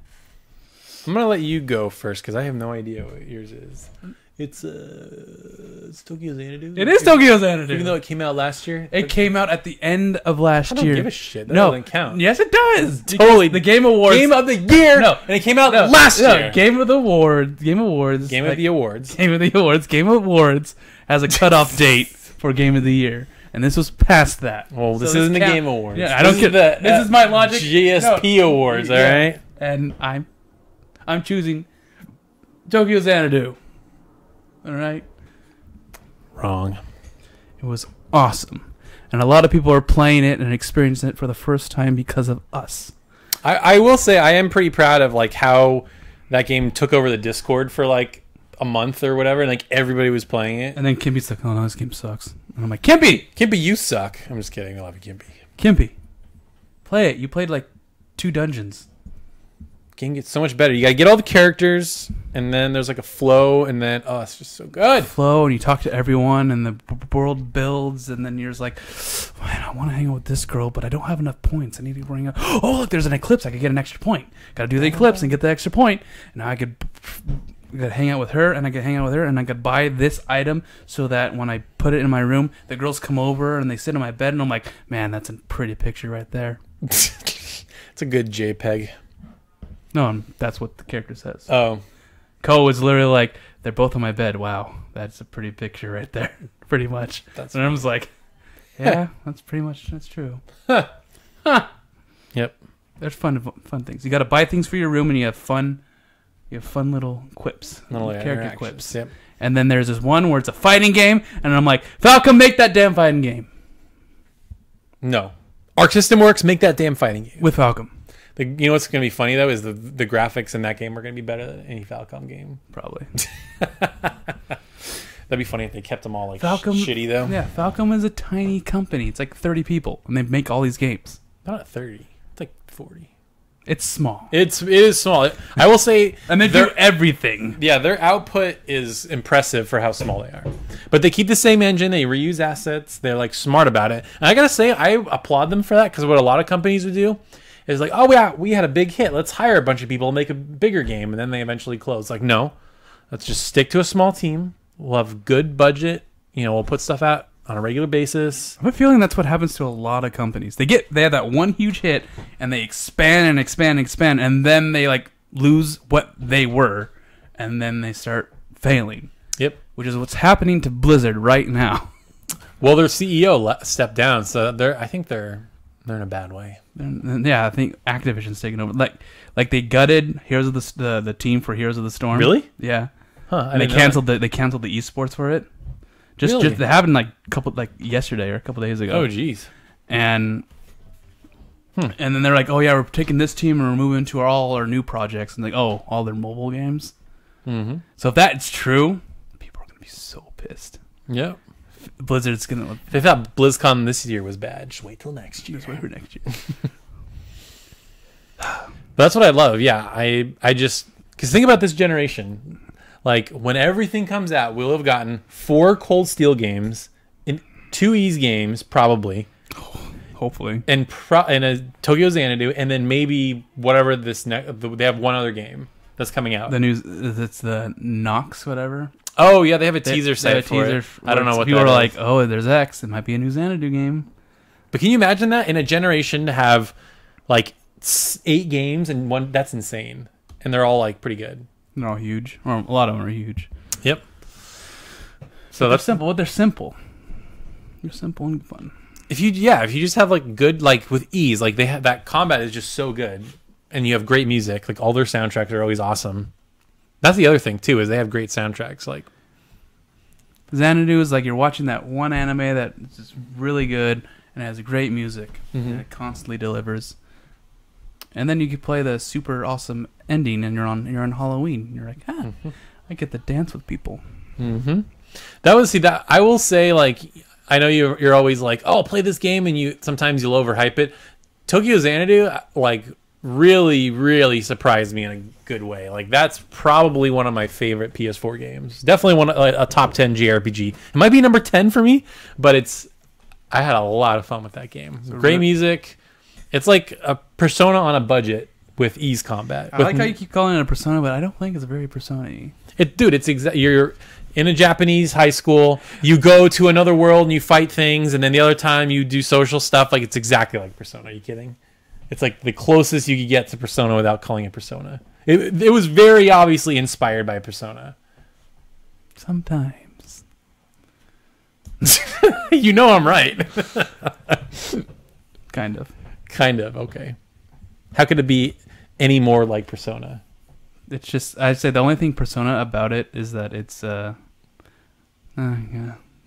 I'm going to let you go first because I have no idea what yours is. It's Tokyo Xanadu. It is Tokyo Xanadu. Even though it came out last year. It came out at the end of last year. I don't give a shit. That doesn't count. Yes, it does. Totally. The Game Awards. Game of the year. No. And it came out last year. Game of the Awards. Game Awards. Game of the Awards. Game of the Awards. Game Awards has a cutoff date for Game of the Year. And this was past that. Well, this isn't the Game Awards. Yeah, I don't get that. This is my logic. GSP Awards, all right? And I'm choosing Tokyo Xanadu. All right? Wrong. It was awesome. And a lot of people are playing it and experiencing it for the first time because of us. I will say I am pretty proud of like how that game took over the Discord for like a month or whatever, and like everybody was playing it. And then Kimpy's like, "Oh no, this game sucks." And I'm like, "Kimpy, you suck." I'm just kidding. I love you, Kimpy. Kimpy, play it. You played like 2 dungeons. Game gets so much better. You gotta get all the characters, and then there's like a flow, and then it's just so good. Flow, and you talk to everyone, and the world builds, and then you're just like, man, I want to hang out with this girl, but I don't have enough points. I need to bring up. Oh, look, there's an eclipse. I could get an extra point. Got to do the eclipse and get the extra point. And now I could hang out with her, and I could hang out with her, and I could buy this item so that when I put it in my room, the girls come over and they sit on my bed, and I'm like, man, that's a pretty picture right there. It's a good JPEG. No, that's what the character says. Oh. Ko was literally like, they're both on my bed. Wow, that's a pretty picture right there. Pretty much. And I was like, yeah, that's true. Huh. Yep. There's fun things. You got to buy things for your room, and you have fun little quips. Little character quips. Yep. And then there's this one where it's a fighting game, and I'm like, Falcom, make that damn fighting game. No. Arc System Works, make that damn fighting game. With Falcom. You know what's going to be funny, though, is the graphics in that game are going to be better than any Falcom game. Probably. That'd be funny if they kept them all like Falcom, shitty, though. Yeah, Falcom is a tiny company. It's like 30 people, and they make all these games. Not 30. It's like 40. It's small. It is small. I will say... And they do everything. Yeah, their output is impressive for how small they are. But they keep the same engine. They reuse assets. They're like smart about it. And I got to say, I applaud them for that, because what a lot of companies would do is like, oh, yeah, we had a big hit. Let's hire a bunch of people and make a bigger game. And then they eventually close. Like, no. Let's just stick to a small team. We'll have good budget. We'll put stuff out on a regular basis. I have a feeling that's what happens to a lot of companies. They have that one huge hit, and they expand and expand and expand, and then they like lose what they were, and then they start failing. Yep. Which is what's happening to Blizzard right now. Well, their CEO stepped down, so I think they're in a bad way. Yeah, I think Activision's taking over. Like they gutted Heroes of the team for Heroes of the Storm. Really? Yeah. Huh. And they canceled the esports for it. Just they happened yesterday or a couple days ago. Oh, jeez. And then they're like, oh yeah, we're taking this team and we're moving to all our new projects, and like, oh, all their mobile games. Mm-hmm. So if that's true, people are gonna be so pissed. Yep. Blizzard's gonna. They thought BlizzCon this year was bad. Just wait till next year. Just wait for next year. That's what I love. Yeah, I just because think about this generation. Like when everything comes out, we'll have gotten 4 Cold Steel games, 2 Ys games probably, hopefully, and a Tokyo Xanadu, and then maybe whatever they have one other game that's coming out. The news, it's the Nox whatever. Oh yeah, they have a teaser set for it. I don't know what people that are is. like. Oh, there's X. It might be a new Xanadu game. But can you imagine that in a generation to have like 8 games and one? That's insane, and they're all like pretty good. They're all huge, or a lot of them are huge. Yep. So that's simple. They're simple. They're simple and fun. If you just have like good, like with Ys, like they have that combat is just so good, and you have great music. Like all their soundtracks are always awesome. That's the other thing too, is they have great soundtracks. Like Xanadu is like you're watching that one anime that is just really good and has great music, and it constantly delivers. And then you could play the super awesome ending, and you're on Halloween. And you're like, I get to dance with people. Mm-hmm. That I will say, like, I know you're always like, oh, play this game, and sometimes you'll overhype it. Tokyo Xanadu, like, really, really surprised me in a good way. Like, that's probably one of my favorite PS4 games. Definitely a top 10 JRPG. It might be number 10 for me, but I had a lot of fun with that game. Great music. It's like a Persona on a budget with Ys combat. I like how you keep calling it a Persona, but I don't think it's very Persona-y. It's in a Japanese high school. You go to another world and you fight things, and then the other time you do social stuff. Like, it's exactly like Persona. Are you kidding? It's like the closest you could get to Persona without calling it Persona. It was very obviously inspired by Persona. Sometimes. You know I'm right. Kind of. Kind of, okay. How could it be any more like Persona? It's just, I'd say the only thing Persona about it is that it's, yeah.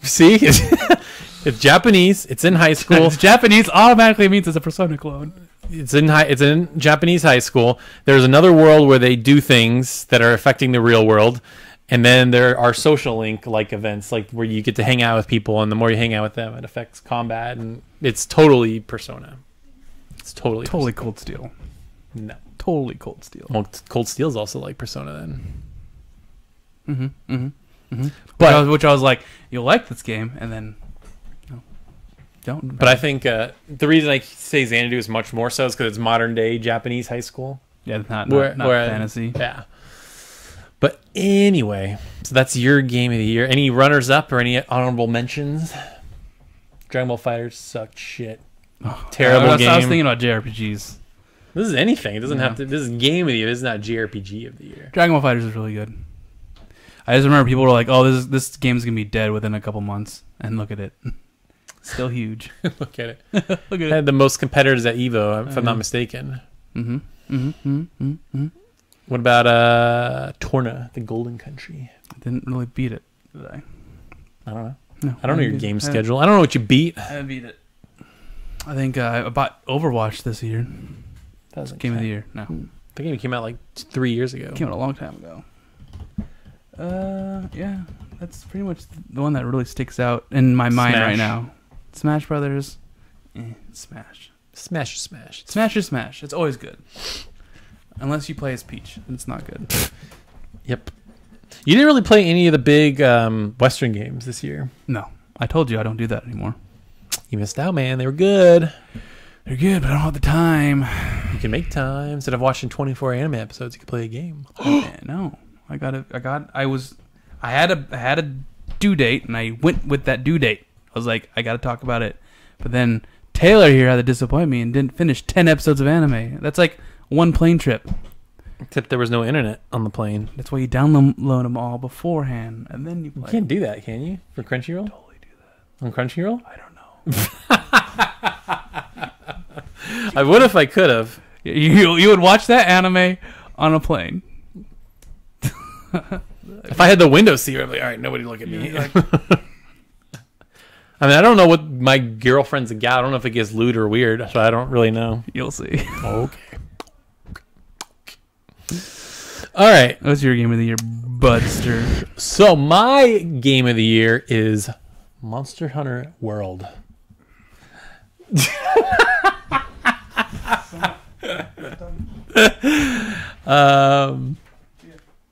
See? It's Japanese. It's in high school. It's Japanese automatically means it's a Persona clone. It's in Japanese high school. There's another world where they do things that are affecting the real world. And then there are social link-like events, like where you get to hang out with people, and the more you hang out with them, it affects combat. And it's totally Persona. It's totally Cold Steel. No. Totally Cold Steel. Well, Cold Steel's also like Persona then. But which I was like, you'll like this game, and then no, don't. But I think the reason I say Xanadu is much more so is because it's modern day Japanese high school. Yeah, not fantasy. Yeah. But anyway, so that's your game of the year. Any runners up or any honorable mentions? Dragon Ball FighterZ sucked shit. Terrible game. I was thinking about JRPGs. This is anything. It doesn't have to. This is game of the year. This is not JRPG of the year. Dragon Ball FighterZ is really good. I just remember people were like, "Oh, this game's gonna be dead within a couple months," and look at it, still huge. Look at it. Look at it. Had the most competitors at Evo, if I'm not mistaken. What about Torna, the Golden Country? I didn't really beat it, did I? I don't know. No, I don't know your game schedule. I don't know what you beat. I beat it. I think I bought Overwatch this year. That was Game of the year. No, the game came out like 3 years ago. It came out a long time ago. Yeah, that's pretty much the one that really sticks out in my mind right now. Smash Brothers. Smash. Smash. It's always good. Unless you play as Peach, it's not good. Yep. You didn't really play any of the big Western games this year. No. I told you I don't do that anymore. You missed out, man. They were good. They're good, but I don't have the time. You can make time. Instead of watching 24 anime episodes, you can play a game. No. I had a due date, and I went with that due date. I was like, I got to talk about it. But then Taylor here had to disappoint me and didn't finish 10 episodes of anime. That's like one plane trip. Except there was no internet on the plane. That's why you download them all beforehand, and then you play. You can't do that, can you? For Crunchyroll? Totally do that. On Crunchyroll? I don't know. I would if I could have. You would watch that anime on a plane. If I had the window seat, I'd be like, all right, nobody look at me. I mean, I don't know what my girlfriend's a gal. I don't know if it gets lewd or weird, so I don't really know. You'll see. Okay. All right. What's your game of the year, Budster? So my game of the year is Monster Hunter World.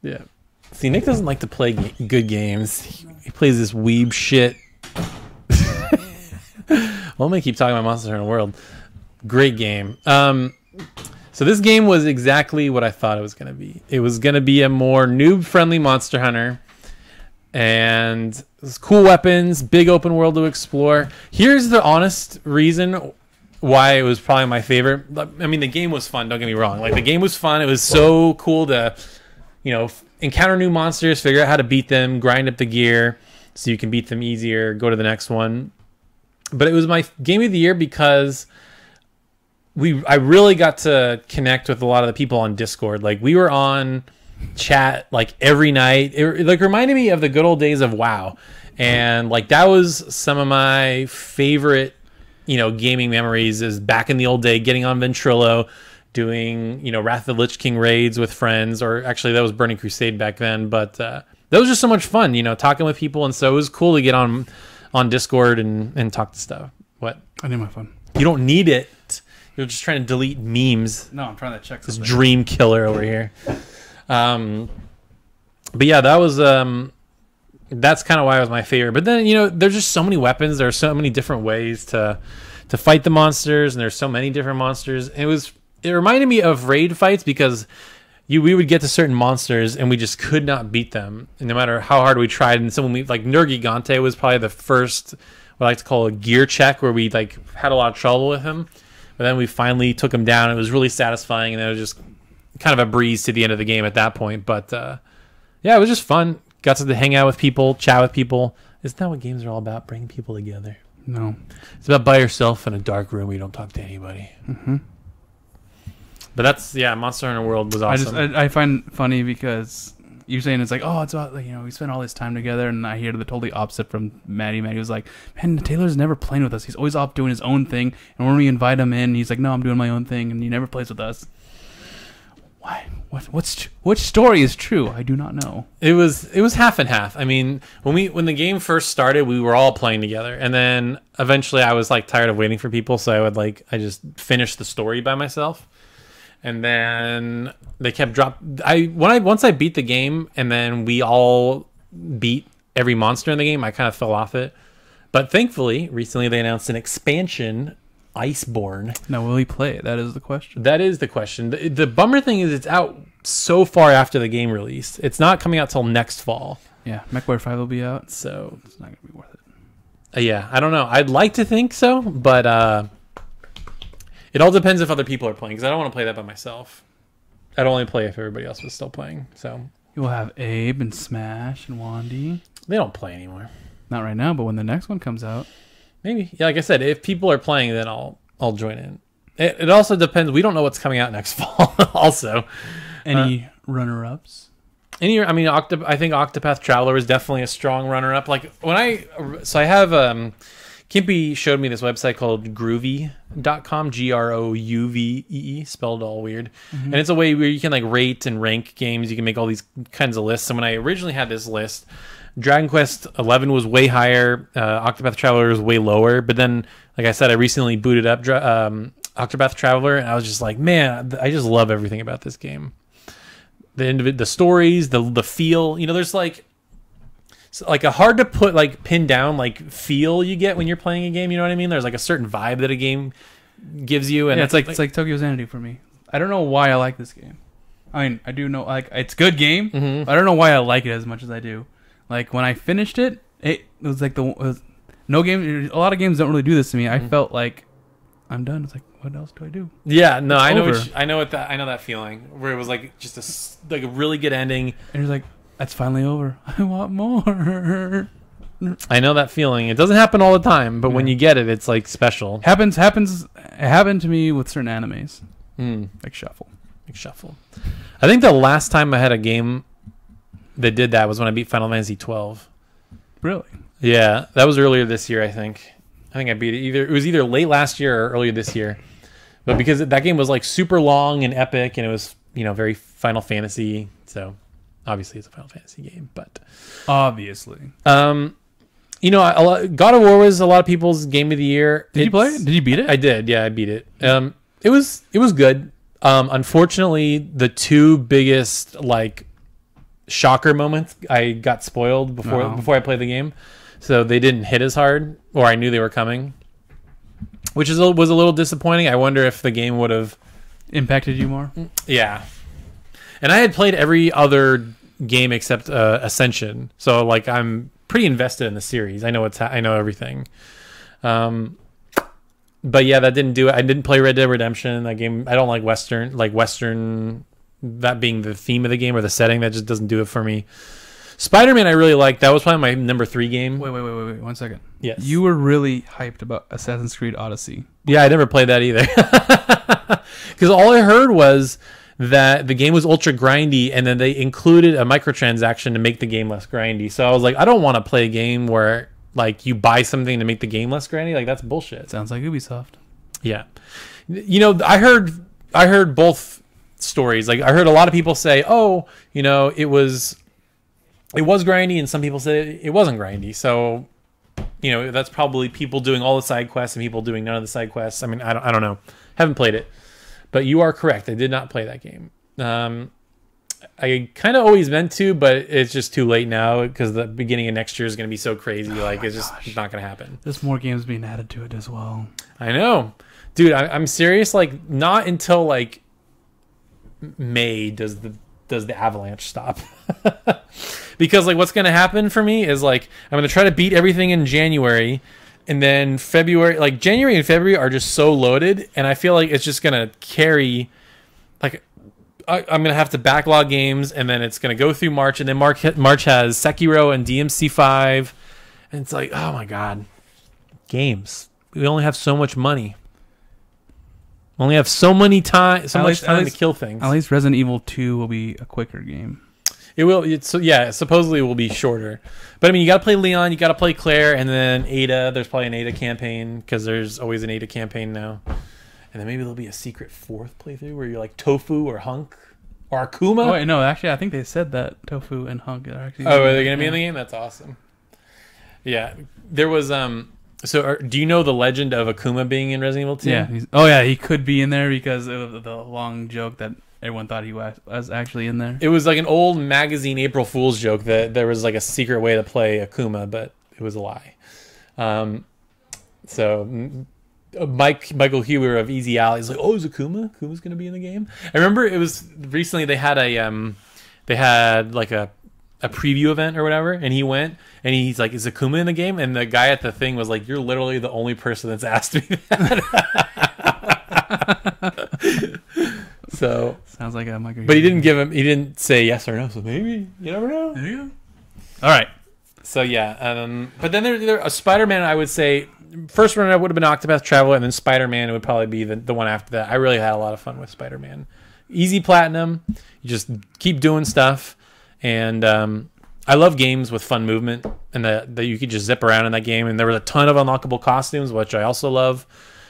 Yeah. See, Nick doesn't like to play good games. He plays this weeb shit. Well, I'm gonna keep talking about Monster Hunter World. Great game. So this game was exactly what I thought it was going to be. It was going to be a more noob-friendly Monster Hunter. And cool weapons, big open world to explore. Here's the honest reason why it was probably my favorite. I mean, the game was fun, don't get me wrong. Like, the game was fun. It was so cool to, encounter new monsters, figure out how to beat them, grind up the gear so you can beat them easier, go to the next one. But it was my game of the year because I really got to connect with a lot of the people on Discord. Like, we were on chat like every night. It like reminded me of the good old days of WoW, and like that was some of my favorite gaming memories. Is back in the old day, getting on Ventrilo, doing Wrath of the Lich King raids with friends, or actually that was Burning Crusade back then. But that was just so much fun, talking with people, and so it was cool to get on Discord and talk to stuff. What? I need my phone. You don't need it. You're just trying to delete memes. No, I'm trying to check something. This dream killer over here. But yeah, that was that's kind of why it was my favorite. But then there's just so many weapons. There are so many different ways to fight the monsters, and there's so many different monsters. It reminded me of raid fights because we would get to certain monsters and we just could not beat them, and no matter how hard we tried. And so when we like Nergigante was probably the first what I like to call a gear check where we like had a lot of trouble with him, but then we finally took him down. It was really satisfying, and it was just kind of a breeze to the end of the game at that point. But yeah, it was just fun. Got to hang out with people, chat with people. Isn't that what games are all about? Bringing people together. No, it's about by yourself in a dark room where you don't talk to anybody. Mm-hmm. But that's Monster Hunter World was awesome. I find funny because you're saying it's like, oh, it's about like, we spent all this time together, and I hear the totally opposite from Maddie. Maddie was like, man, Taylor's never playing with us. He's always off doing his own thing, and when we invite him in, he's like, no, I'm doing my own thing, and he never plays with us. Why? Which story is true? I do not know. It was half and half. I mean, when the game first started, we were all playing together, and then eventually I was like tired of waiting for people, so I just finished the story by myself. And then they kept once I beat the game, and then we all beat every monster in the game, I kind of fell off it. But thankfully, recently they announced an expansion, Iceborne. Now, will he play it? That is the question. That is the question. The bummer thing is it's out so far after the game release. It's not coming out till next fall. Yeah, MechWarrior 5 will be out, so it's not going to be worth it. Yeah, I don't know. I'd like to think so, but it all depends if other people are playing, because I don't want to play that by myself. I'd only play if everybody else was still playing. So you will have Abe and Smash and Wandy. They don't play anymore. Not right now, but when the next one comes out, maybe. Yeah, like I said, if people are playing, then I'll join in. It also depends. We don't know what's coming out next fall. Also, any runner-ups? I think Octopath Traveler is definitely a strong runner-up. Like I have. Kimpy showed me this website called Groovy.com, Grouvee, spelled all weird. Mm-hmm. And it's a way where you can like rate and rank games. You can make all these kinds of lists. And when I originally had this list, Dragon Quest XI was way higher. Octopath Traveler was way lower. But then, like I said, I recently booted up Octopath Traveler, and I was just like, man, I just love everything about this game. The stories, the feel. There's like a hard to put pin down feel you get when you're playing a game. You know what I mean? There's like a certain vibe that a game gives you, and it's like Tokyo Xanadu for me. I don't know why I like this game. I mean, I do know it's a good game. Mm-hmm. But I don't know why I like it as much as I do. Like when I finished it, it was like no game. A lot of games don't really do this to me. Mm-hmm. I felt like I'm done. It's like, what else do I do? Yeah, no, I know that feeling where it was like just a really good ending, and you're like, that's finally over. I want more. I know that feeling. It doesn't happen all the time, but when you get it, it's like special. It happened to me with certain animes, like Shuffle. I think the last time I had a game that did that was when I beat Final Fantasy 12. Really? Yeah, that was earlier this year. I think I beat it. It was either late last year or earlier this year. But because that game was like super long and epic, and it was very Final Fantasy, so obviously it's a Final Fantasy game. But obviously, God of War was a lot of people's game of the year. Did you play it? Did you beat it? I did. Yeah, I beat it. It was good. Unfortunately, the two biggest shocker moments I got spoiled before I played the game, so they didn't hit as hard, or I knew they were coming, which was a little disappointing. I wonder if the game would have impacted you more. Yeah, and I had played every other game except Ascension, so I'm pretty invested in the series. I know I know everything. But yeah, that didn't do it. I didn't play Red Dead Redemption. That game, I don't like Western, that being the theme of the game or the setting. That just doesn't do it for me. Spider-Man I really liked. That was probably my number 3 game. Wait, 1 second. Yes. You were really hyped about Assassin's Creed Odyssey. Yeah, I never played that either. Because all I heard was that the game was ultra grindy, and then they included a microtransaction to make the game less grindy. So I was like, I don't want to play a game where you buy something to make the game less grindy. That's bullshit. Sounds like Ubisoft. Yeah. I heard both stories. I heard a lot of people say, oh, it was grindy, and some people said it wasn't grindy. So, that's probably people doing all the side quests and people doing none of the side quests. I mean, I don't know. Haven't played it. But you are correct. I did not play that game. I kind of always meant to, but it's just too late now because the beginning of next year is going to be so crazy. It's just not going to happen. There's more games being added to it as well. I know. Dude, I'm serious. Not until May does the avalanche stop. Because like what's going to happen for me is like I'm going to try to beat everything in January, and then February, like January and February are just so loaded, and I feel like it's just going to carry, like I'm going to have to backlog games, and then it's going to go through March, and then March has Sekiro and DMC5, and it's like, oh my god, games. We only have so much money. We only have so much time to kill things. At least Resident Evil 2 will be a quicker game. It will. Supposedly it will be shorter. But I mean, you got to play Leon, you got to play Claire, and then Ada. There's probably an Ada campaign because there's always an Ada campaign now. And then maybe there'll be a secret fourth playthrough where you're like Tofu or Hunk or Akuma. Oh, wait, no, actually, I think they said that Tofu and Hunk are actually. Oh, are they going to be in the game? That's awesome. Yeah, there was. So, do you know the legend of Akuma being in Resident Evil 2? Yeah. He could be in there because of the long joke that everyone thought he was actually in there. It was like an old magazine April Fool's joke that there was like a secret way to play Akuma, but it was a lie. So Michael Huber of Easy Alley is like, oh, is Akuma's going to be in the game? I remember it was recently they had like a preview event or whatever, and he went and he's like, is Akuma in the game? And the guy at the thing was like, you're literally the only person that's asked me that. So sounds like a Michael. But he didn't say yes or no, so maybe you never know. There you go. All right. So yeah, but then there a Spider-Man, I would say first runner would have been Octopath Traveler, and then Spider-Man would probably be the one after that. I really had a lot of fun with Spider-Man. Easy platinum, you just keep doing stuff, and I love games with fun movement and that you could just zip around in that game. And there was a ton of unlockable costumes, which I also love.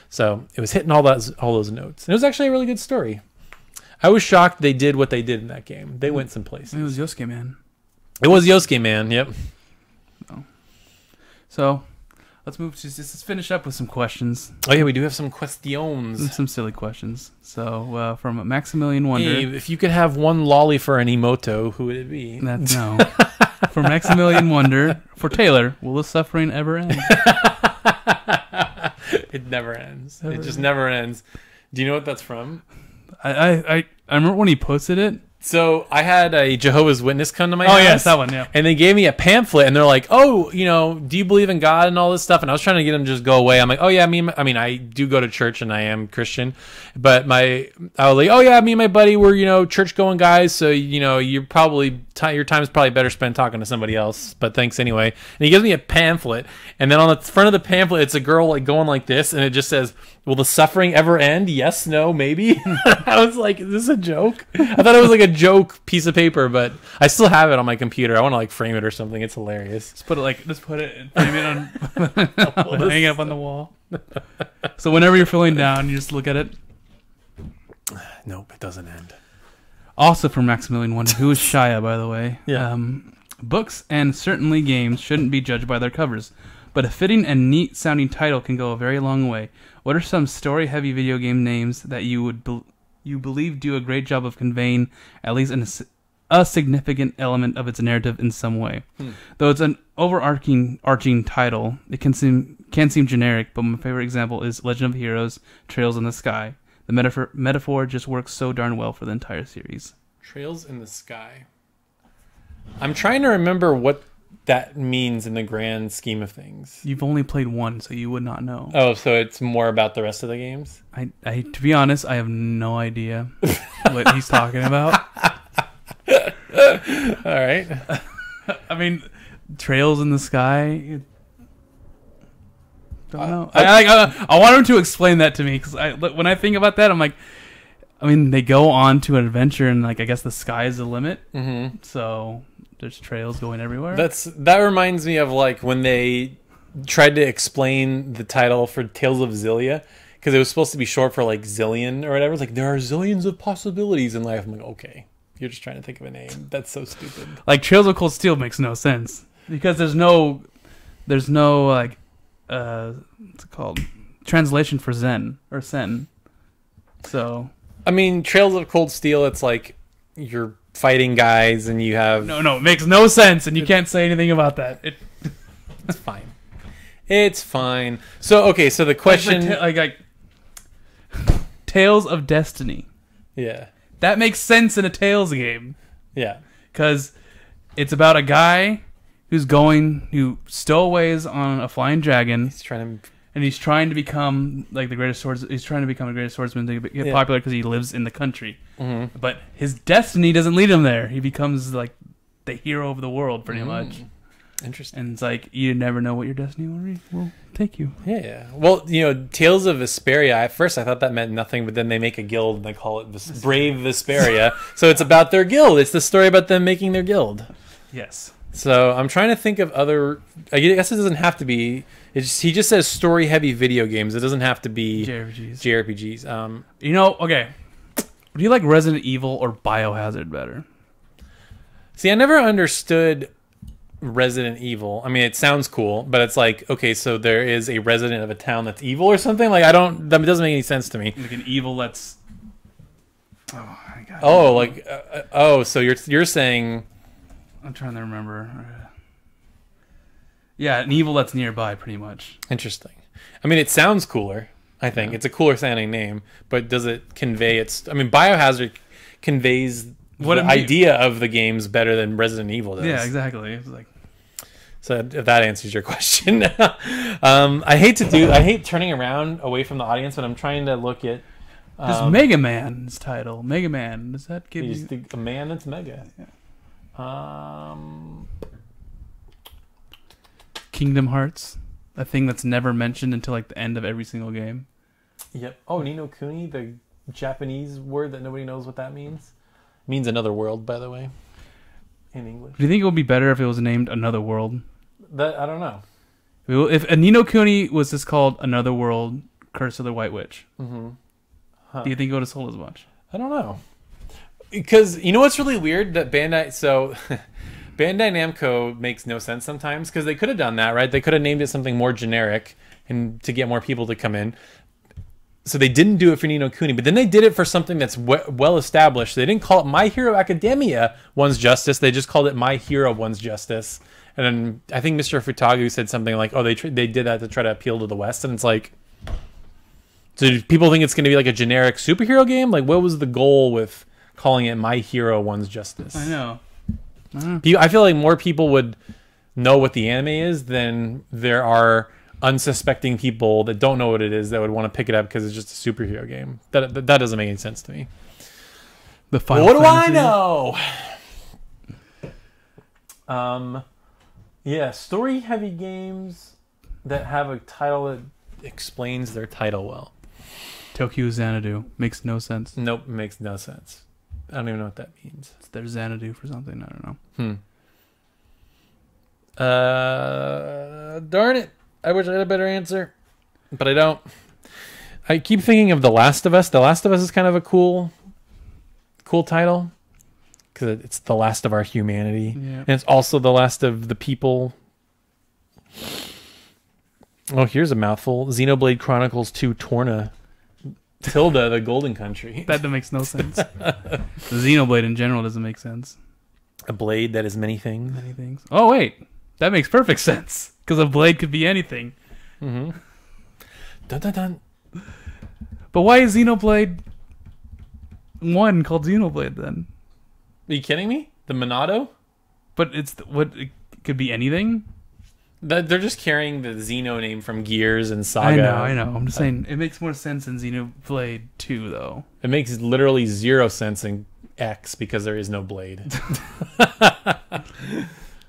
So it was hitting all those notes, and it was actually a really good story. I was shocked they did what they did in that game. They went some places. It was Yosuke Man. It was Yosuke Man. Yep. So let's finish up with some questions. Oh yeah, we do have some questions. Some silly questions. So from Maximilian Wonder, hey, if you could have one lolly for an emoto, who would it be? No. For Maximilian Wonder, for Taylor, will the suffering ever end? It never ends. It just never ends. Do you know what that's from? I remember when he posted it. So I had a Jehovah's Witness come to my house. Oh, yes, that one, yeah. And they gave me a pamphlet, and they're like, oh, do you believe in God and all this stuff? And I was trying to get them to just go away. I'm like, oh, yeah, I do go to church, and I am Christian. But I was like, oh, yeah, me and my buddy were, church-going guys, so, you're probably, your time's probably better spent talking to somebody else. But thanks anyway. And he gives me a pamphlet, and then on the front of the pamphlet, it's a girl like going like this, and it just says, will the suffering ever end? Yes, no, maybe. I was like, is this a joke? I thought it was like a joke piece of paper, but I still have it on my computer. I want to like frame it or something. It's hilarious. Just put it and frame it on, hang it up on the wall. So whenever you're feeling down, you just look at it. Nope, it doesn't end. Also from Maximilian Wonder, who is Shia, by the way. Yeah. Books and certainly games shouldn't be judged by their covers, but a fitting and neat sounding title can go a very long way. What are some story-heavy video game names that you believe do a great job of conveying at least a significant element of its narrative in some way? Though it's an overarching title, it can seem generic, but my favorite example is Legend of Heroes: Trails in the Sky. The metaphor just works so darn well for the entire series. Trails in the Sky. I'm trying to remember what that means in the grand scheme of things. You've only played one, so you would not know. Oh, so it's more about the rest of the games? I to be honest, I have no idea what he's talking about. All right. I mean, Trails in the Sky. Don't know. I want him to explain that to me, because when I think about that, I'm like, I mean, they go on to an adventure, and like I guess the sky is the limit. Mm-hmm. So there's trails going everywhere. That reminds me of like when they tried to explain the title for Tales of Xillia, because it was supposed to be short for like zillion or whatever. It's like, there are zillions of possibilities in life. I'm like, okay, you're just trying to think of a name. That's so stupid. Like Trails of Cold Steel makes no sense because there's no like what's it called, translation for Zen or Sen. So I mean, Trails of Cold Steel, it's like you're fighting guys and you have... No, it makes no sense, and you can't say anything about that. It's fine. It's fine. So, okay, so the question... Like Tales of Destiny. Yeah. That makes sense in a Tales game. Yeah. Because it's about a guy who stowaways on a flying dragon. He's trying to become like the greatest swordsman. He's trying to become the greatest swordsman to get popular because he lives in the country. Mm-hmm. But his destiny doesn't lead him there. He becomes like the hero of the world, pretty much. Interesting. And it's like you never know what your destiny will take you. Yeah. Well, Tales of Vesperia. At first, I thought that meant nothing, but then they make a guild and they call it Brave Vesperia. So it's about their guild. It's the story about them making their guild. Yes. So I'm trying to think of other. I guess it doesn't have to be. He just says story-heavy video games. It doesn't have to be JRPGs. Okay. Do you like Resident Evil or Biohazard better? See, I never understood Resident Evil. I mean, it sounds cool, but it's like, okay, so there is a resident of a town that's evil or something. Like, that doesn't make any sense to me. Like an evil that's. Oh my God. So you're saying. I'm trying to remember. Yeah, an evil that's nearby, pretty much. Interesting. I mean, it sounds cooler. I think it's a cooler sounding name, but does it convey its? I mean, Biohazard conveys the idea of the games better than Resident Evil does. Yeah, exactly. It's like. So if that answers your question, I hate turning around away from the audience, but I'm trying to look at. This Mega Man's title. Mega Man. Does that give you think a man that's mega? Yeah. Kingdom Hearts, a thing that's never mentioned until like the end of every single game. Yep. Oh, Ni no Kuni, the Japanese word that nobody knows what that means. Means another world, by the way, in English. Do you think it would be better if it was named Another World? That I don't know. If a Ni no Kuni was just called Another World, Curse of the White Witch, do you think it would have sold as much? I don't know. Because you know what's really weird? That Bandai Namco makes no sense sometimes, because they could have done that, right? They could have named it something more generic and to get more people to come in. So they didn't do it for Ni no Kuni, but then they did it for something that's well established. They didn't call it My Hero Academia One's Justice. They just called it My Hero One's Justice. And then I think Mr. Futagu said something like, "Oh, they did that to try to appeal to the West." And it's like, so do people think it's going to be like a generic superhero game? Like, what was the goal with calling it My Hero One's Justice? I know. I feel like more people would know what the anime is than there are unsuspecting people that don't know what it is that would want to pick it up because it's just a superhero game. That doesn't make any sense to me. What do I know? Yeah, story-heavy games that have a title that explains their title well. Tokyo Xanadu. Makes no sense. Nope, makes no sense. I don't even know what that means. It's their Xanadu for something. I don't know. Darn it. I wish I had a better answer, but I don't. I keep thinking of The Last of Us. The Last of Us is kind of a cool title because it's the last of our humanity. Yeah. And it's also the last of the people. Oh, here's a mouthful. Xenoblade Chronicles 2 Torna. Tilda, the Golden Country. That makes no sense. The Xenoblade in general doesn't make sense. A blade that is many things. Many things. Oh, wait. That makes perfect sense. Because a blade could be anything. Mm-hmm. Dun, dun, dun. But why is Xenoblade 1 called Xenoblade then? Are you kidding me? The Monado? But it could be anything? They're just carrying the Xeno name from Gears and Saga. I know. I'm just saying, it makes more sense in Xenoblade 2, though. It makes literally zero sense in X because there is no blade.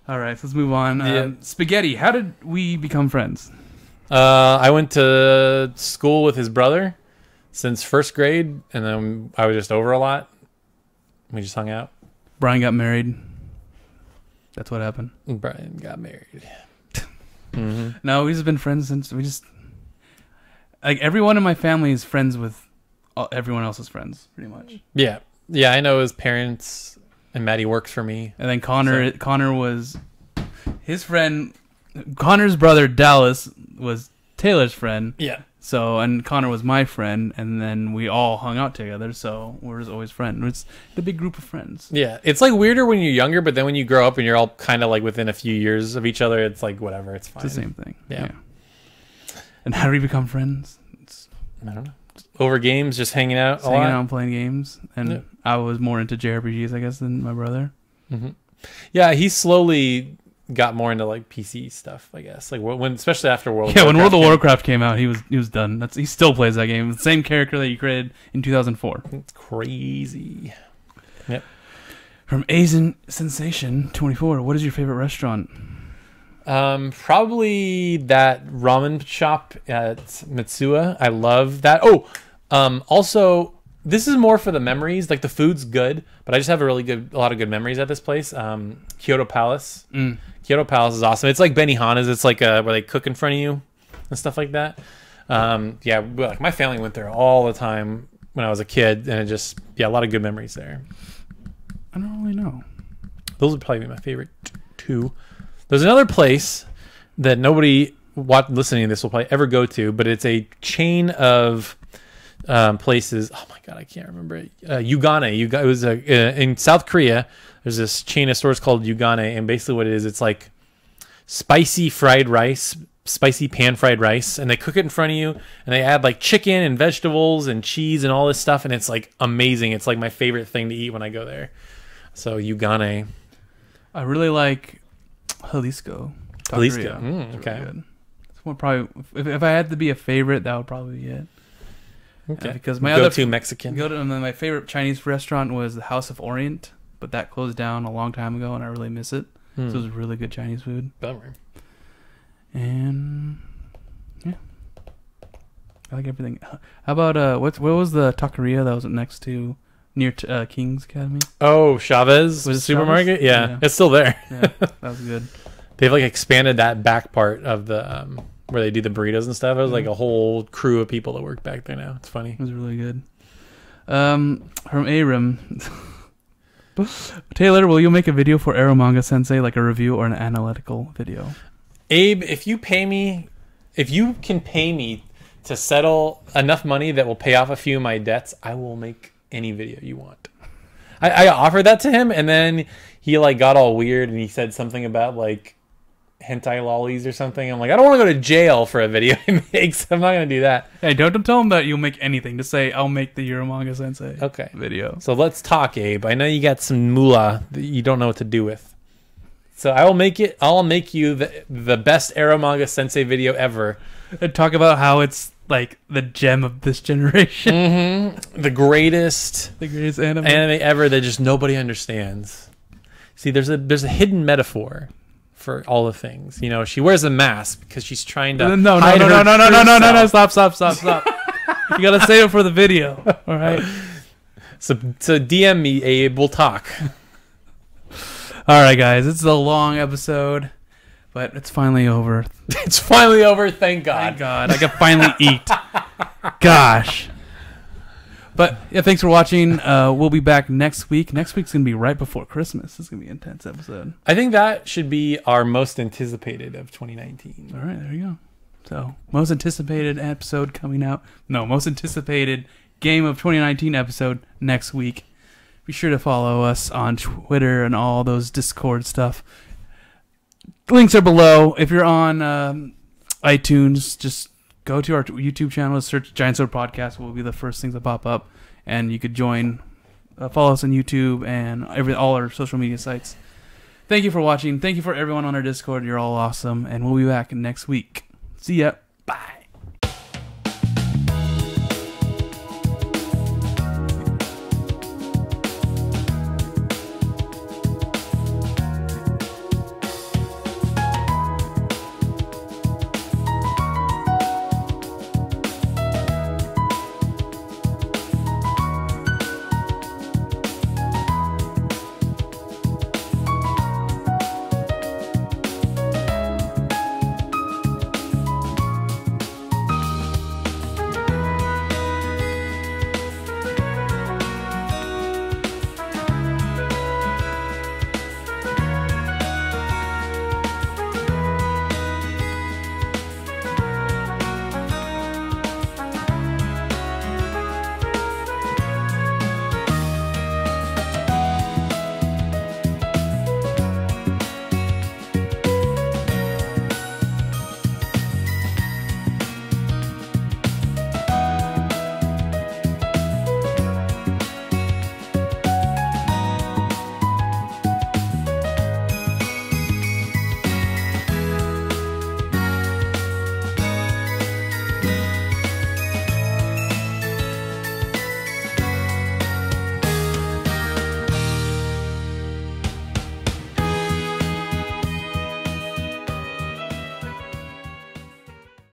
All right, so let's move on. Yeah. Spaghetti, how did we become friends? I went to school with his brother since first grade, and then I was just over a lot. We just hung out. Brian got married. That's what happened. Brian got married. Mm-hmm. No, we've just been friends since like everyone in my family is friends with everyone else's friends, pretty much. Yeah, I know his parents, and Maddie works for me. And then Connor was his friend. Connor's brother Dallas was Taylor's friend. Yeah. So, and Connor was my friend, and then we all hung out together, so we're always friends. It's the big group of friends. Yeah, it's like weirder when you're younger, but then when you grow up and you're all kind of like within a few years of each other, it's like whatever, it's fine. It's the same thing. Yeah. And how do we become friends? I don't know. Over games, just hanging out hanging out and playing games. And I was more into JRPGs, I guess, than my brother. Mm-hmm. Yeah, he slowly got more into like PC stuff, I guess. Like when, especially after World. Yeah, when World of Warcraft came out, he was done. He still plays that game. The same character that he created in 2004. It's crazy. Yep. From Asian Sensation 24, what is your favorite restaurant? Probably that ramen shop at Mitsuya. I love that. Oh, also, this is more for the memories. Like the food's good, but I just have a lot of good memories at this place. Kyoto Palace. Kyoto Palace is awesome. It's like Benihana's. It's like where they cook in front of you and stuff like that. Yeah, like my family went there all the time when I was a kid, and a lot of good memories there. I don't really know. Those would probably be my favorite two. There's another place that nobody listening to this will probably ever go to, but it's a chain of places. Oh my god, I can't remember it. Yugane. It was in South Korea. There's this chain of stores called Yugane, and basically what it is, it's like spicy fried rice, spicy pan fried rice, and they cook it in front of you, and they add like chicken and vegetables and cheese and all this stuff, and it's like amazing. It's like my favorite thing to eat when I go there. So Yugane. I really like Jalisco. Jalisco. Okay. Really it's one probably if I had to be a favorite, that would probably be it. Okay. Because my go-to Mexican. And then my favorite Chinese restaurant was the House of Orient, but that closed down a long time ago, and I really miss it. So it was really good Chinese food. Bummer. And yeah, I like everything. How about what was the taqueria that was next to near King's Academy? Oh, Chavez was it supermarket. Chavez? Yeah, it's still there. Yeah, that was good. They've like expanded that back part of the where they do the burritos and stuff. It was like a whole crew of people that work back there now. It's funny. It was really good. From Aram. Taylor, will you make a video for Aromanga Sensei, like a review or an analytical video? Abe, if you can pay me to settle enough money that will pay off a few of my debts, I will make any video you want. I offered that to him, and then he like got all weird, and he said something about like hentai lollies or something. I'm like, I don't want to go to jail for a video I make, so I'm not going to do that. Hey, don't tell him that you'll make anything. Just say, I'll make the Euromanga Sensei video. So let's talk, Abe. I know you got some moolah that you don't know what to do with. So I will make it. I'll make you the best Euromanga Sensei video ever. And talk about how it's like the gem of this generation. Mm-hmm. The greatest anime ever that just nobody understands. See, there's a hidden metaphor for all the things. You know, she wears a mask because she's trying to no, stop. You gotta save it for the video. All right. So DM me, Abe. We'll talk. All right, guys. It's a long episode, but it's finally over. It's finally over. Thank God. Thank God. I can finally eat. Gosh. But yeah, thanks for watching. We'll be back next week. Next week's going to be right before Christmas. It's going to be an intense episode. I think that should be our most anticipated of 2019. All right, there you go. So, most anticipated episode coming out. No, most anticipated game of 2019 episode next week. Be sure to follow us on Twitter and all those Discord stuff. Links are below. If you're on iTunes, just go to our YouTube channel, search Giant Sword Podcast. Will be the first things that pop up, and you could join, follow us on YouTube and all our social media sites. Thank you for watching. Thank you for everyone on our Discord. You're all awesome, and we'll be back next week. See ya. Bye.